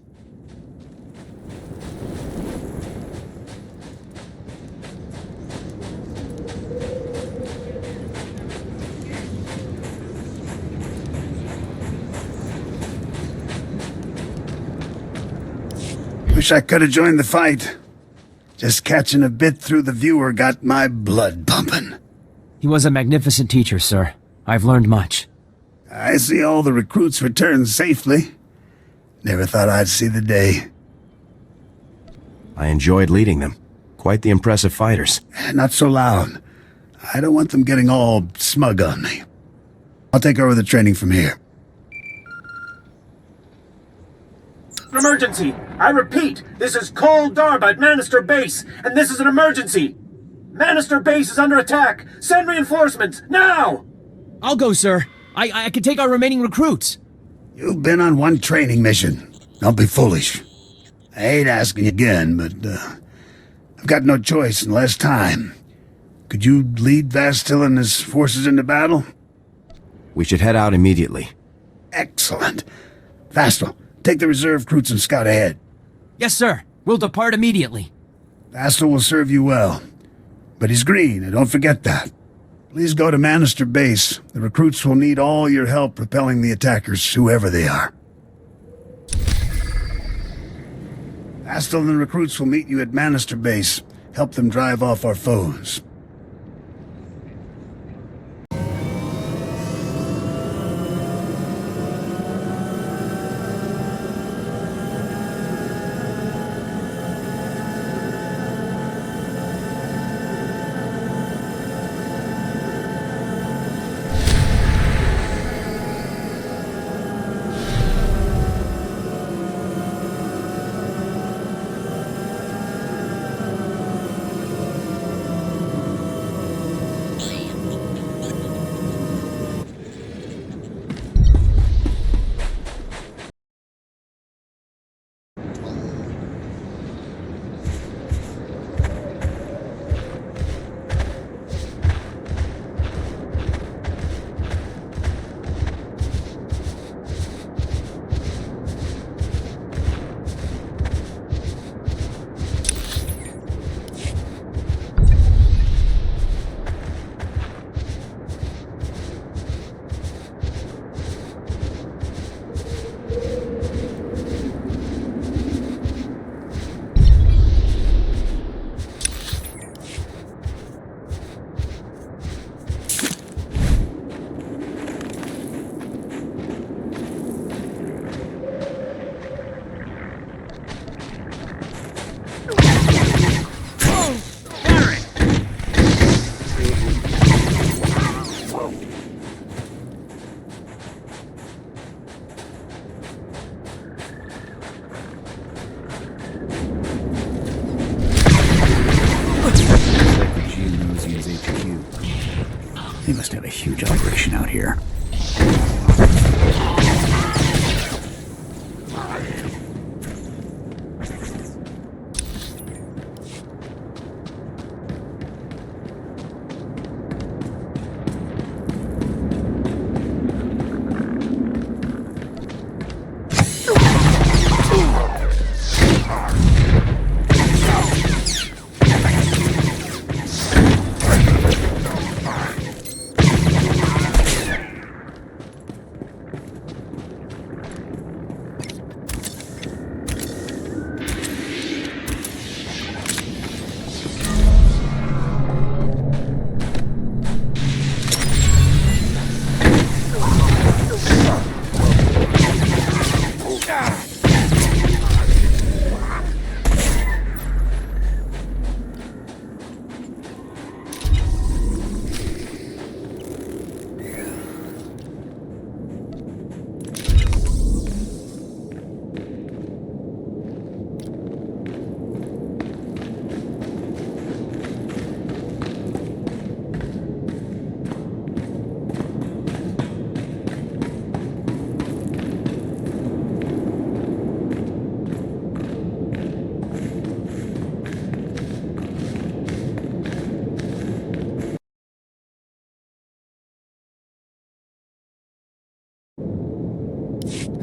Wish I could have joined the fight. Just catching a bit through the viewer got my blood pumping. He was a magnificent teacher, sir. I've learned much. I see all the recruits returned safely. Never thought I'd see the day. I enjoyed leading them. Quite the impressive fighters. Not so loud. I don't want them getting all smug on me. I'll take over the training from here. Emergency! I repeat, this is Cole Darba at Manister Base, and this is an emergency! Manister Base is under attack! Send reinforcements, now! I'll go, sir. I can take our remaining recruits. You've been on one training mission. Don't be foolish. I hate asking you again, but, I've got no choice and less time. Could you lead Vastil and his forces into battle? We should head out immediately. Excellent. Vastil, take the reserve recruits and scout ahead. Yes, sir. We'll depart immediately. Vastil will serve you well. But he's green, and don't forget that. Please go to Manister Base. The recruits will need all your help repelling the attackers, whoever they are. Vastil and the recruits will meet you at Manister Base. Help them drive off our foes. They must have a huge operation out here.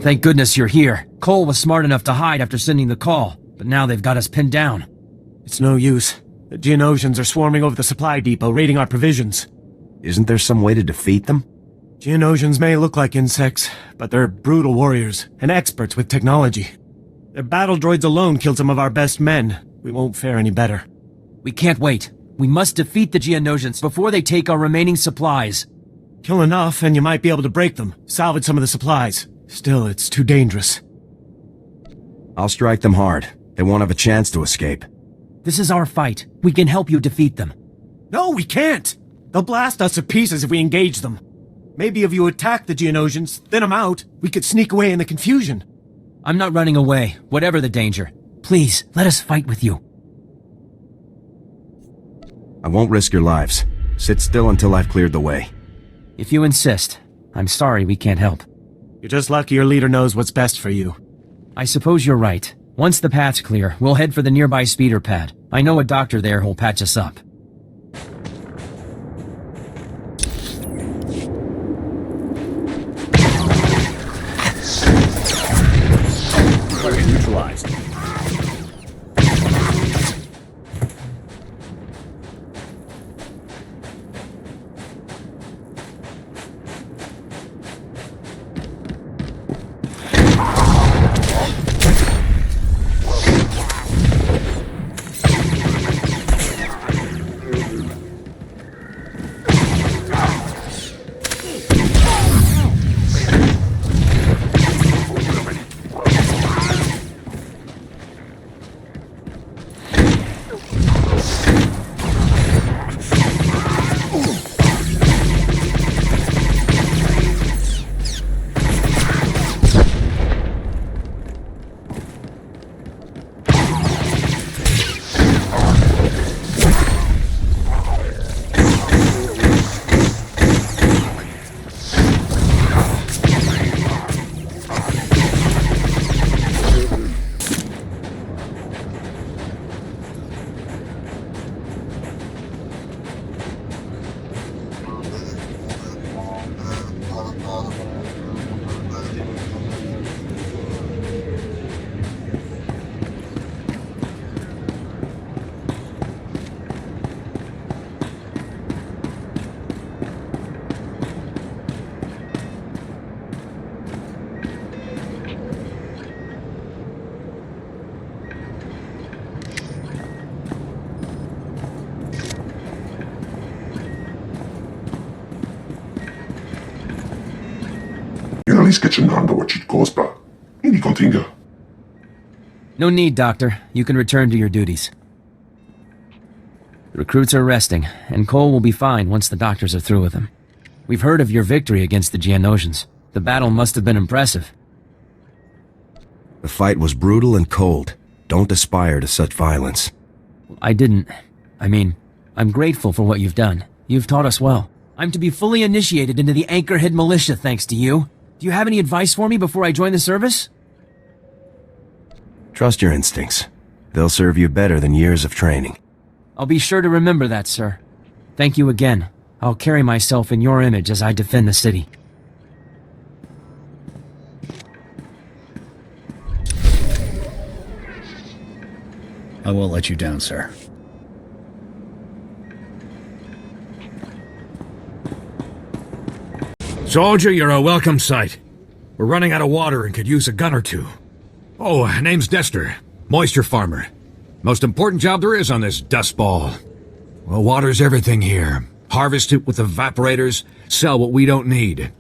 Thank goodness you're here. Cole was smart enough to hide after sending the call, but now they've got us pinned down. It's no use. The Geonosians are swarming over the supply depot, raiding our provisions. Isn't there some way to defeat them? Geonosians may look like insects, but they're brutal warriors, and experts with technology. Their battle droids alone killed some of our best men. We won't fare any better. We can't wait. We must defeat the Geonosians before they take our remaining supplies. Kill enough, and you might be able to break them, salvage some of the supplies. Still, it's too dangerous. I'll strike them hard. They won't have a chance to escape. This is our fight. We can help you defeat them. No, we can't! They'll blast us to pieces if we engage them. Maybe if you attack the Geonosians, thin them out, we could sneak away in the confusion. I'm not running away, whatever the danger. Please, let us fight with you. I won't risk your lives. Sit still until I've cleared the way. If you insist. I'm sorry we can't help. You're just lucky your leader knows what's best for you. I suppose you're right. Once the path's clear, we'll head for the nearby speeder pad. I know a doctor there who'll patch us up. Target neutralized. Inalis Kitchenhanda what she'd cause back. Ini continga. No need, Doctor. You can return to your duties. The recruits are resting, and Cole will be fine once the doctors are through with him. We've heard of your victory against the Geonosians. The battle must have been impressive. The fight was brutal and cold. Don't aspire to such violence. I didn't. I mean, I'm grateful for what you've done. You've taught us well. I'm to be fully initiated into the Anchorhead militia thanks to you. Do you have any advice for me before I join the service? Trust your instincts. They'll serve you better than years of training. I'll be sure to remember that, sir. Thank you again. I'll carry myself in your image as I defend the city. I won't let you down, sir. Soldier, you're a welcome sight. We're running out of water and could use a gun or two. Oh, name's Dester. Moisture farmer. Most important job there is on this dust ball. Well, water's everything here. Harvest it with evaporators, sell what we don't need.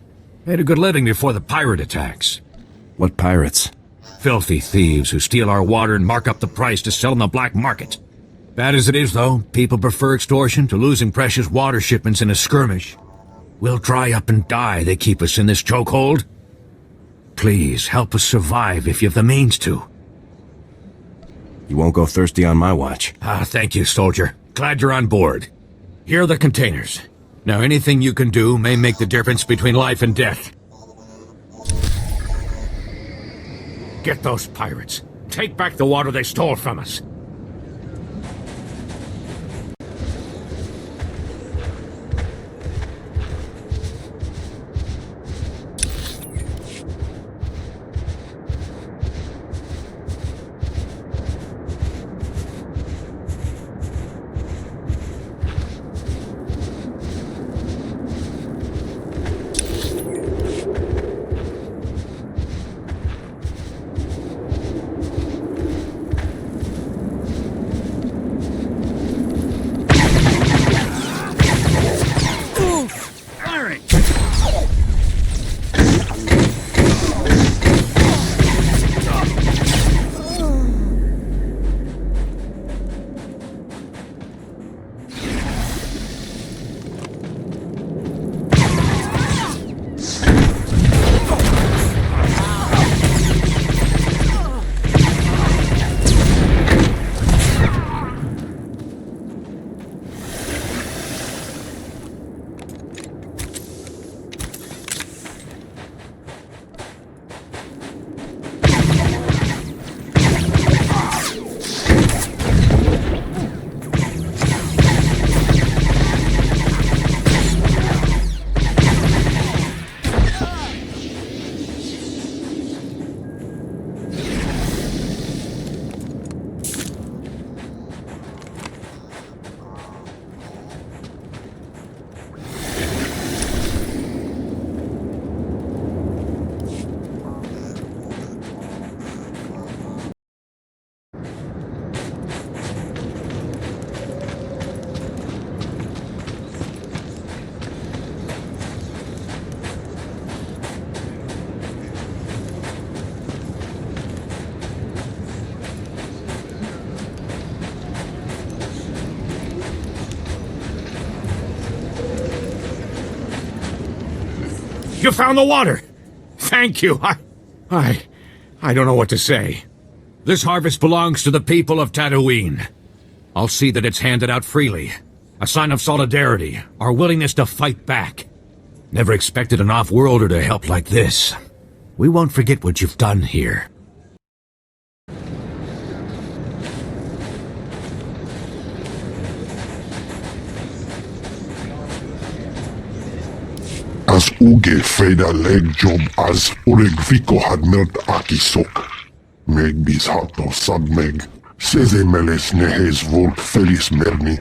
Made a good living before the pirate attacks. What pirates? Filthy thieves who steal our water and mark up the price to sell on the black market. Bad as it is, though, people prefer extortion to losing precious water shipments in a skirmish. We'll dry up and die, they keep us in this chokehold. Please, help us survive if you have the means to. You won't go thirsty on my watch. Thank you, soldier. Glad you're on board. Here are the containers. Now, anything you can do may make the difference between life and death. Get those pirates. Take back the water they stole from us. You found the water! Thank you, I don't know what to say. This harvest belongs to the people of Tatooine. I'll see that it's handed out freely. A sign of solidarity, our willingness to fight back. Never expected an off-worlder to help like this. We won't forget what you've done here. As uge freda leg job as uregviko had melt akisok. Meg bis hato sadmeg. Seze meles nehes volt felis merni.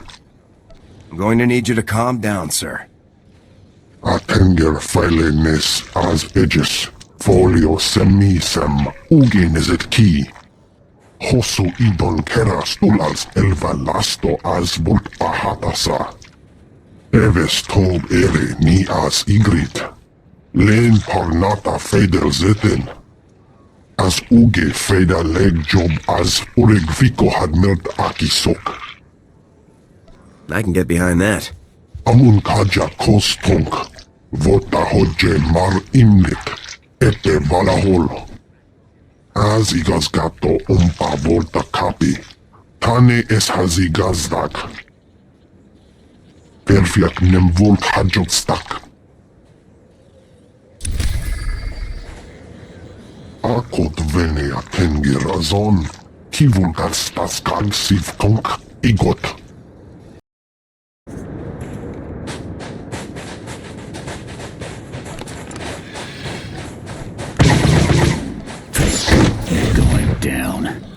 I'm going to need you to calm down, sir. Atenger file nes as edges. Folio semi sem uge neset ki. Hosu idon kera stulals elva lasto as volt ahatasa. Eves tob ere ni as igrit. Len parnata feder zeten. As uge freda leg job as uregviko had melt akisok. I can get behind that. Amun kaja kostonk. Vota hodje mar imnik. Ete valahol. Az igaz gato umpa volta kapi. Tane es hazigazdak. perfect nem volt hagyott stak. Akot vene a tengerazon, kivulgar staskag szívkonk igot. Going down.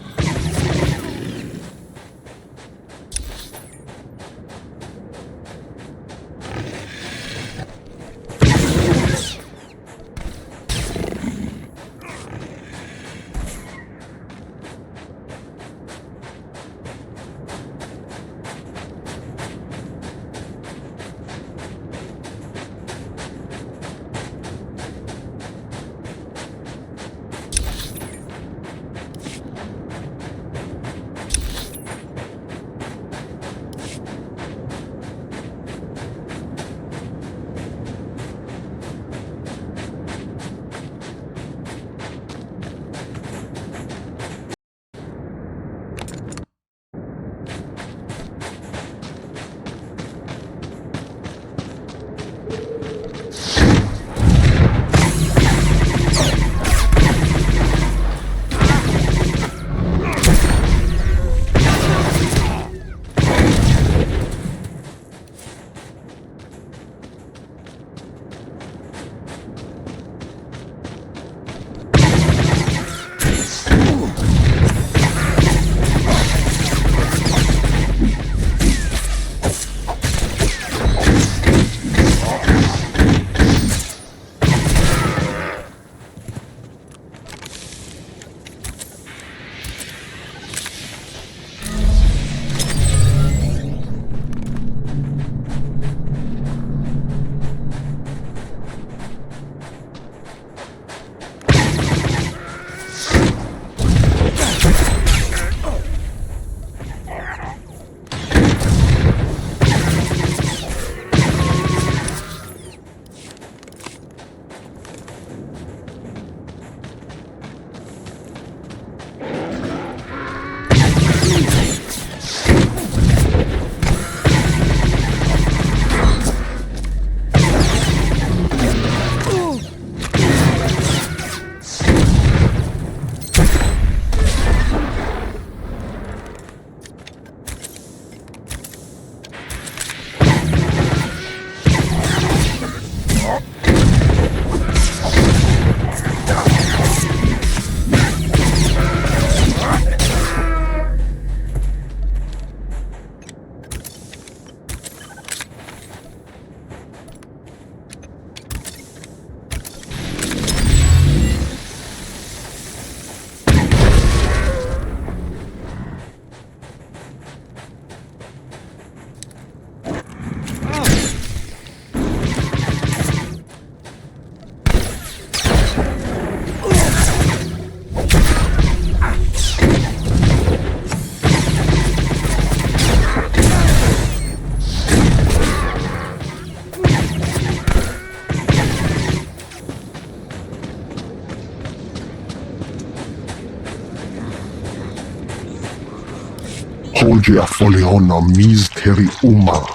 Holgia foliona misteri uma.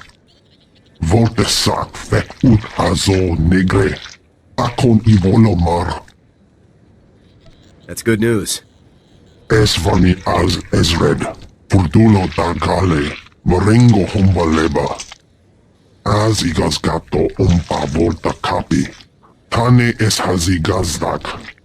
Voltesat vet ut azo negre. Akon ivolomar. That's good news. Esvani az Ezred. Purdulo dagale. Moringo humbaleba. Az igazgato umpa volta kapi. Tane es hazigazdak.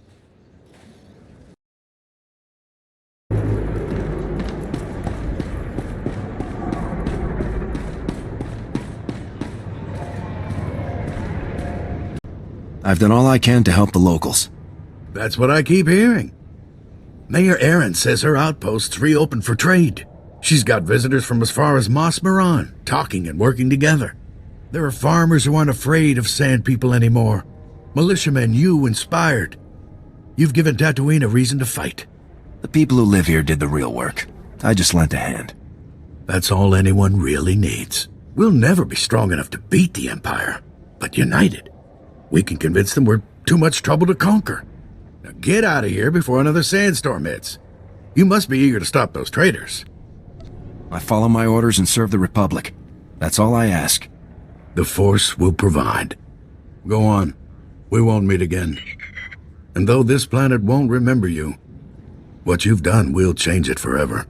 I've done all I can to help the locals. That's what I keep hearing. Mayor Erin says her outpost's reopened for trade. She's got visitors from as far as Mos Maran, talking and working together. There are farmers who aren't afraid of Sand People anymore. Militiamen you inspired. You've given Tatooine a reason to fight. The people who live here did the real work. I just lent a hand. That's all anyone really needs. We'll never be strong enough to beat the Empire, but united, we can convince them we're too much trouble to conquer. Now get out of here before another sandstorm hits. You must be eager to stop those traitors. I follow my orders and serve the Republic. That's all I ask. The Force will provide. Go on. We won't meet again. And though this planet won't remember you, what you've done will change it forever.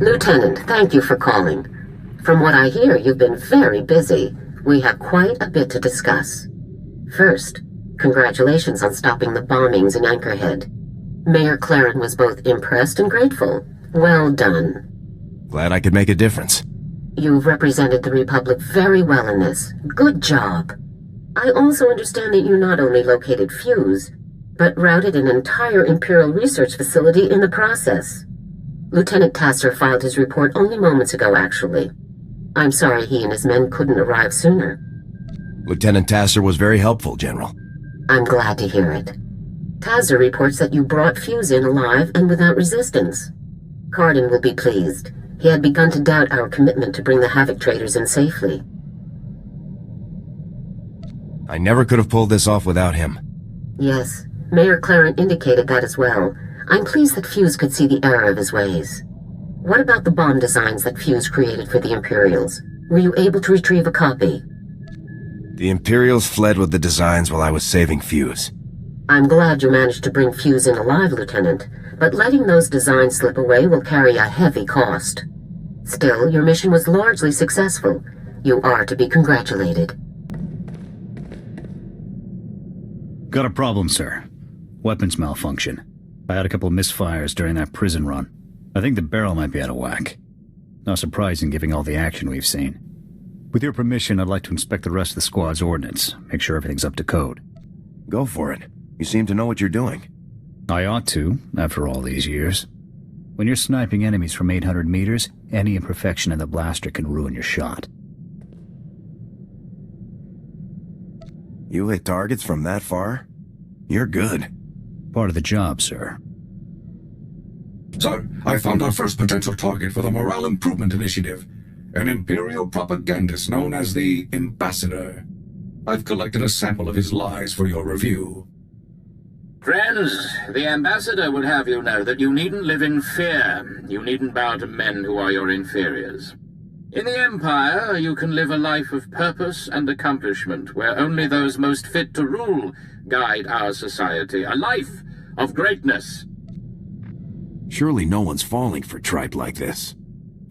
Lieutenant, thank you for calling. From what I hear, you've been very busy. We have quite a bit to discuss. First, congratulations on stopping the bombings in Anchorhead. Mayor Claren was both impressed and grateful. Well done. Glad I could make a difference. You've represented the Republic very well in this. Good job. I also understand that you not only located Fuse, but routed an entire Imperial research facility in the process. Lieutenant Tasser filed his report only moments ago, actually. I'm sorry he and his men couldn't arrive sooner. Lieutenant Tasser was very helpful, General. I'm glad to hear it. Tasser reports that you brought Fuse in alive and without resistance. Cardin will be pleased. He had begun to doubt our commitment to bring the Havoc traders in safely. I never could have pulled this off without him. Yes, Mayor Claren indicated that as well. I'm pleased that Fuse could see the error of his ways. What about the bomb designs that Fuse created for the Imperials? Were you able to retrieve a copy? The Imperials fled with the designs while I was saving Fuse. I'm glad you managed to bring Fuse in alive, Lieutenant, but letting those designs slip away will carry a heavy cost. Still, your mission was largely successful. You are to be congratulated. Got a problem, sir. Weapons malfunction. I had a couple of misfires during that prison run. I think the barrel might be out of whack. Not surprising given all the action we've seen. With your permission, I'd like to inspect the rest of the squad's ordnance, make sure everything's up to code. Go for it. You seem to know what you're doing. I ought to, after all these years. When you're sniping enemies from 800 meters, any imperfection in the blaster can ruin your shot. You hit targets from that far? You're good. Part of the job, sir. Sir, I found our first potential target for the Morale Improvement Initiative. An Imperial propagandist known as the Ambassador. I've collected a sample of his lies for your review. Friends, the Ambassador would have you know that you needn't live in fear. You needn't bow to men who are your inferiors. In the Empire, you can live a life of purpose and accomplishment, where only those most fit to rule guide our society. A life of greatness. Surely no one's falling for tripe like this.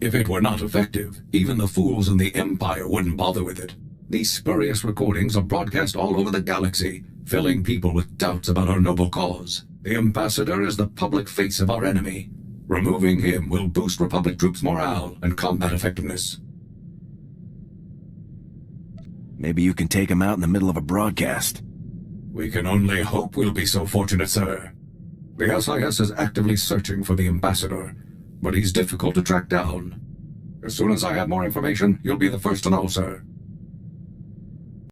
If it were not effective, even the fools in the Empire wouldn't bother with it. These spurious recordings are broadcast all over the galaxy, filling people with doubts about our noble cause. The Ambassador is the public face of our enemy. Removing him will boost Republic troops' morale and combat effectiveness. Maybe you can take him out in the middle of a broadcast. We can only hope we'll be so fortunate, sir. The SIS is actively searching for the Ambassador, but he's difficult to track down. As soon as I have more information, you'll be the first to know, sir.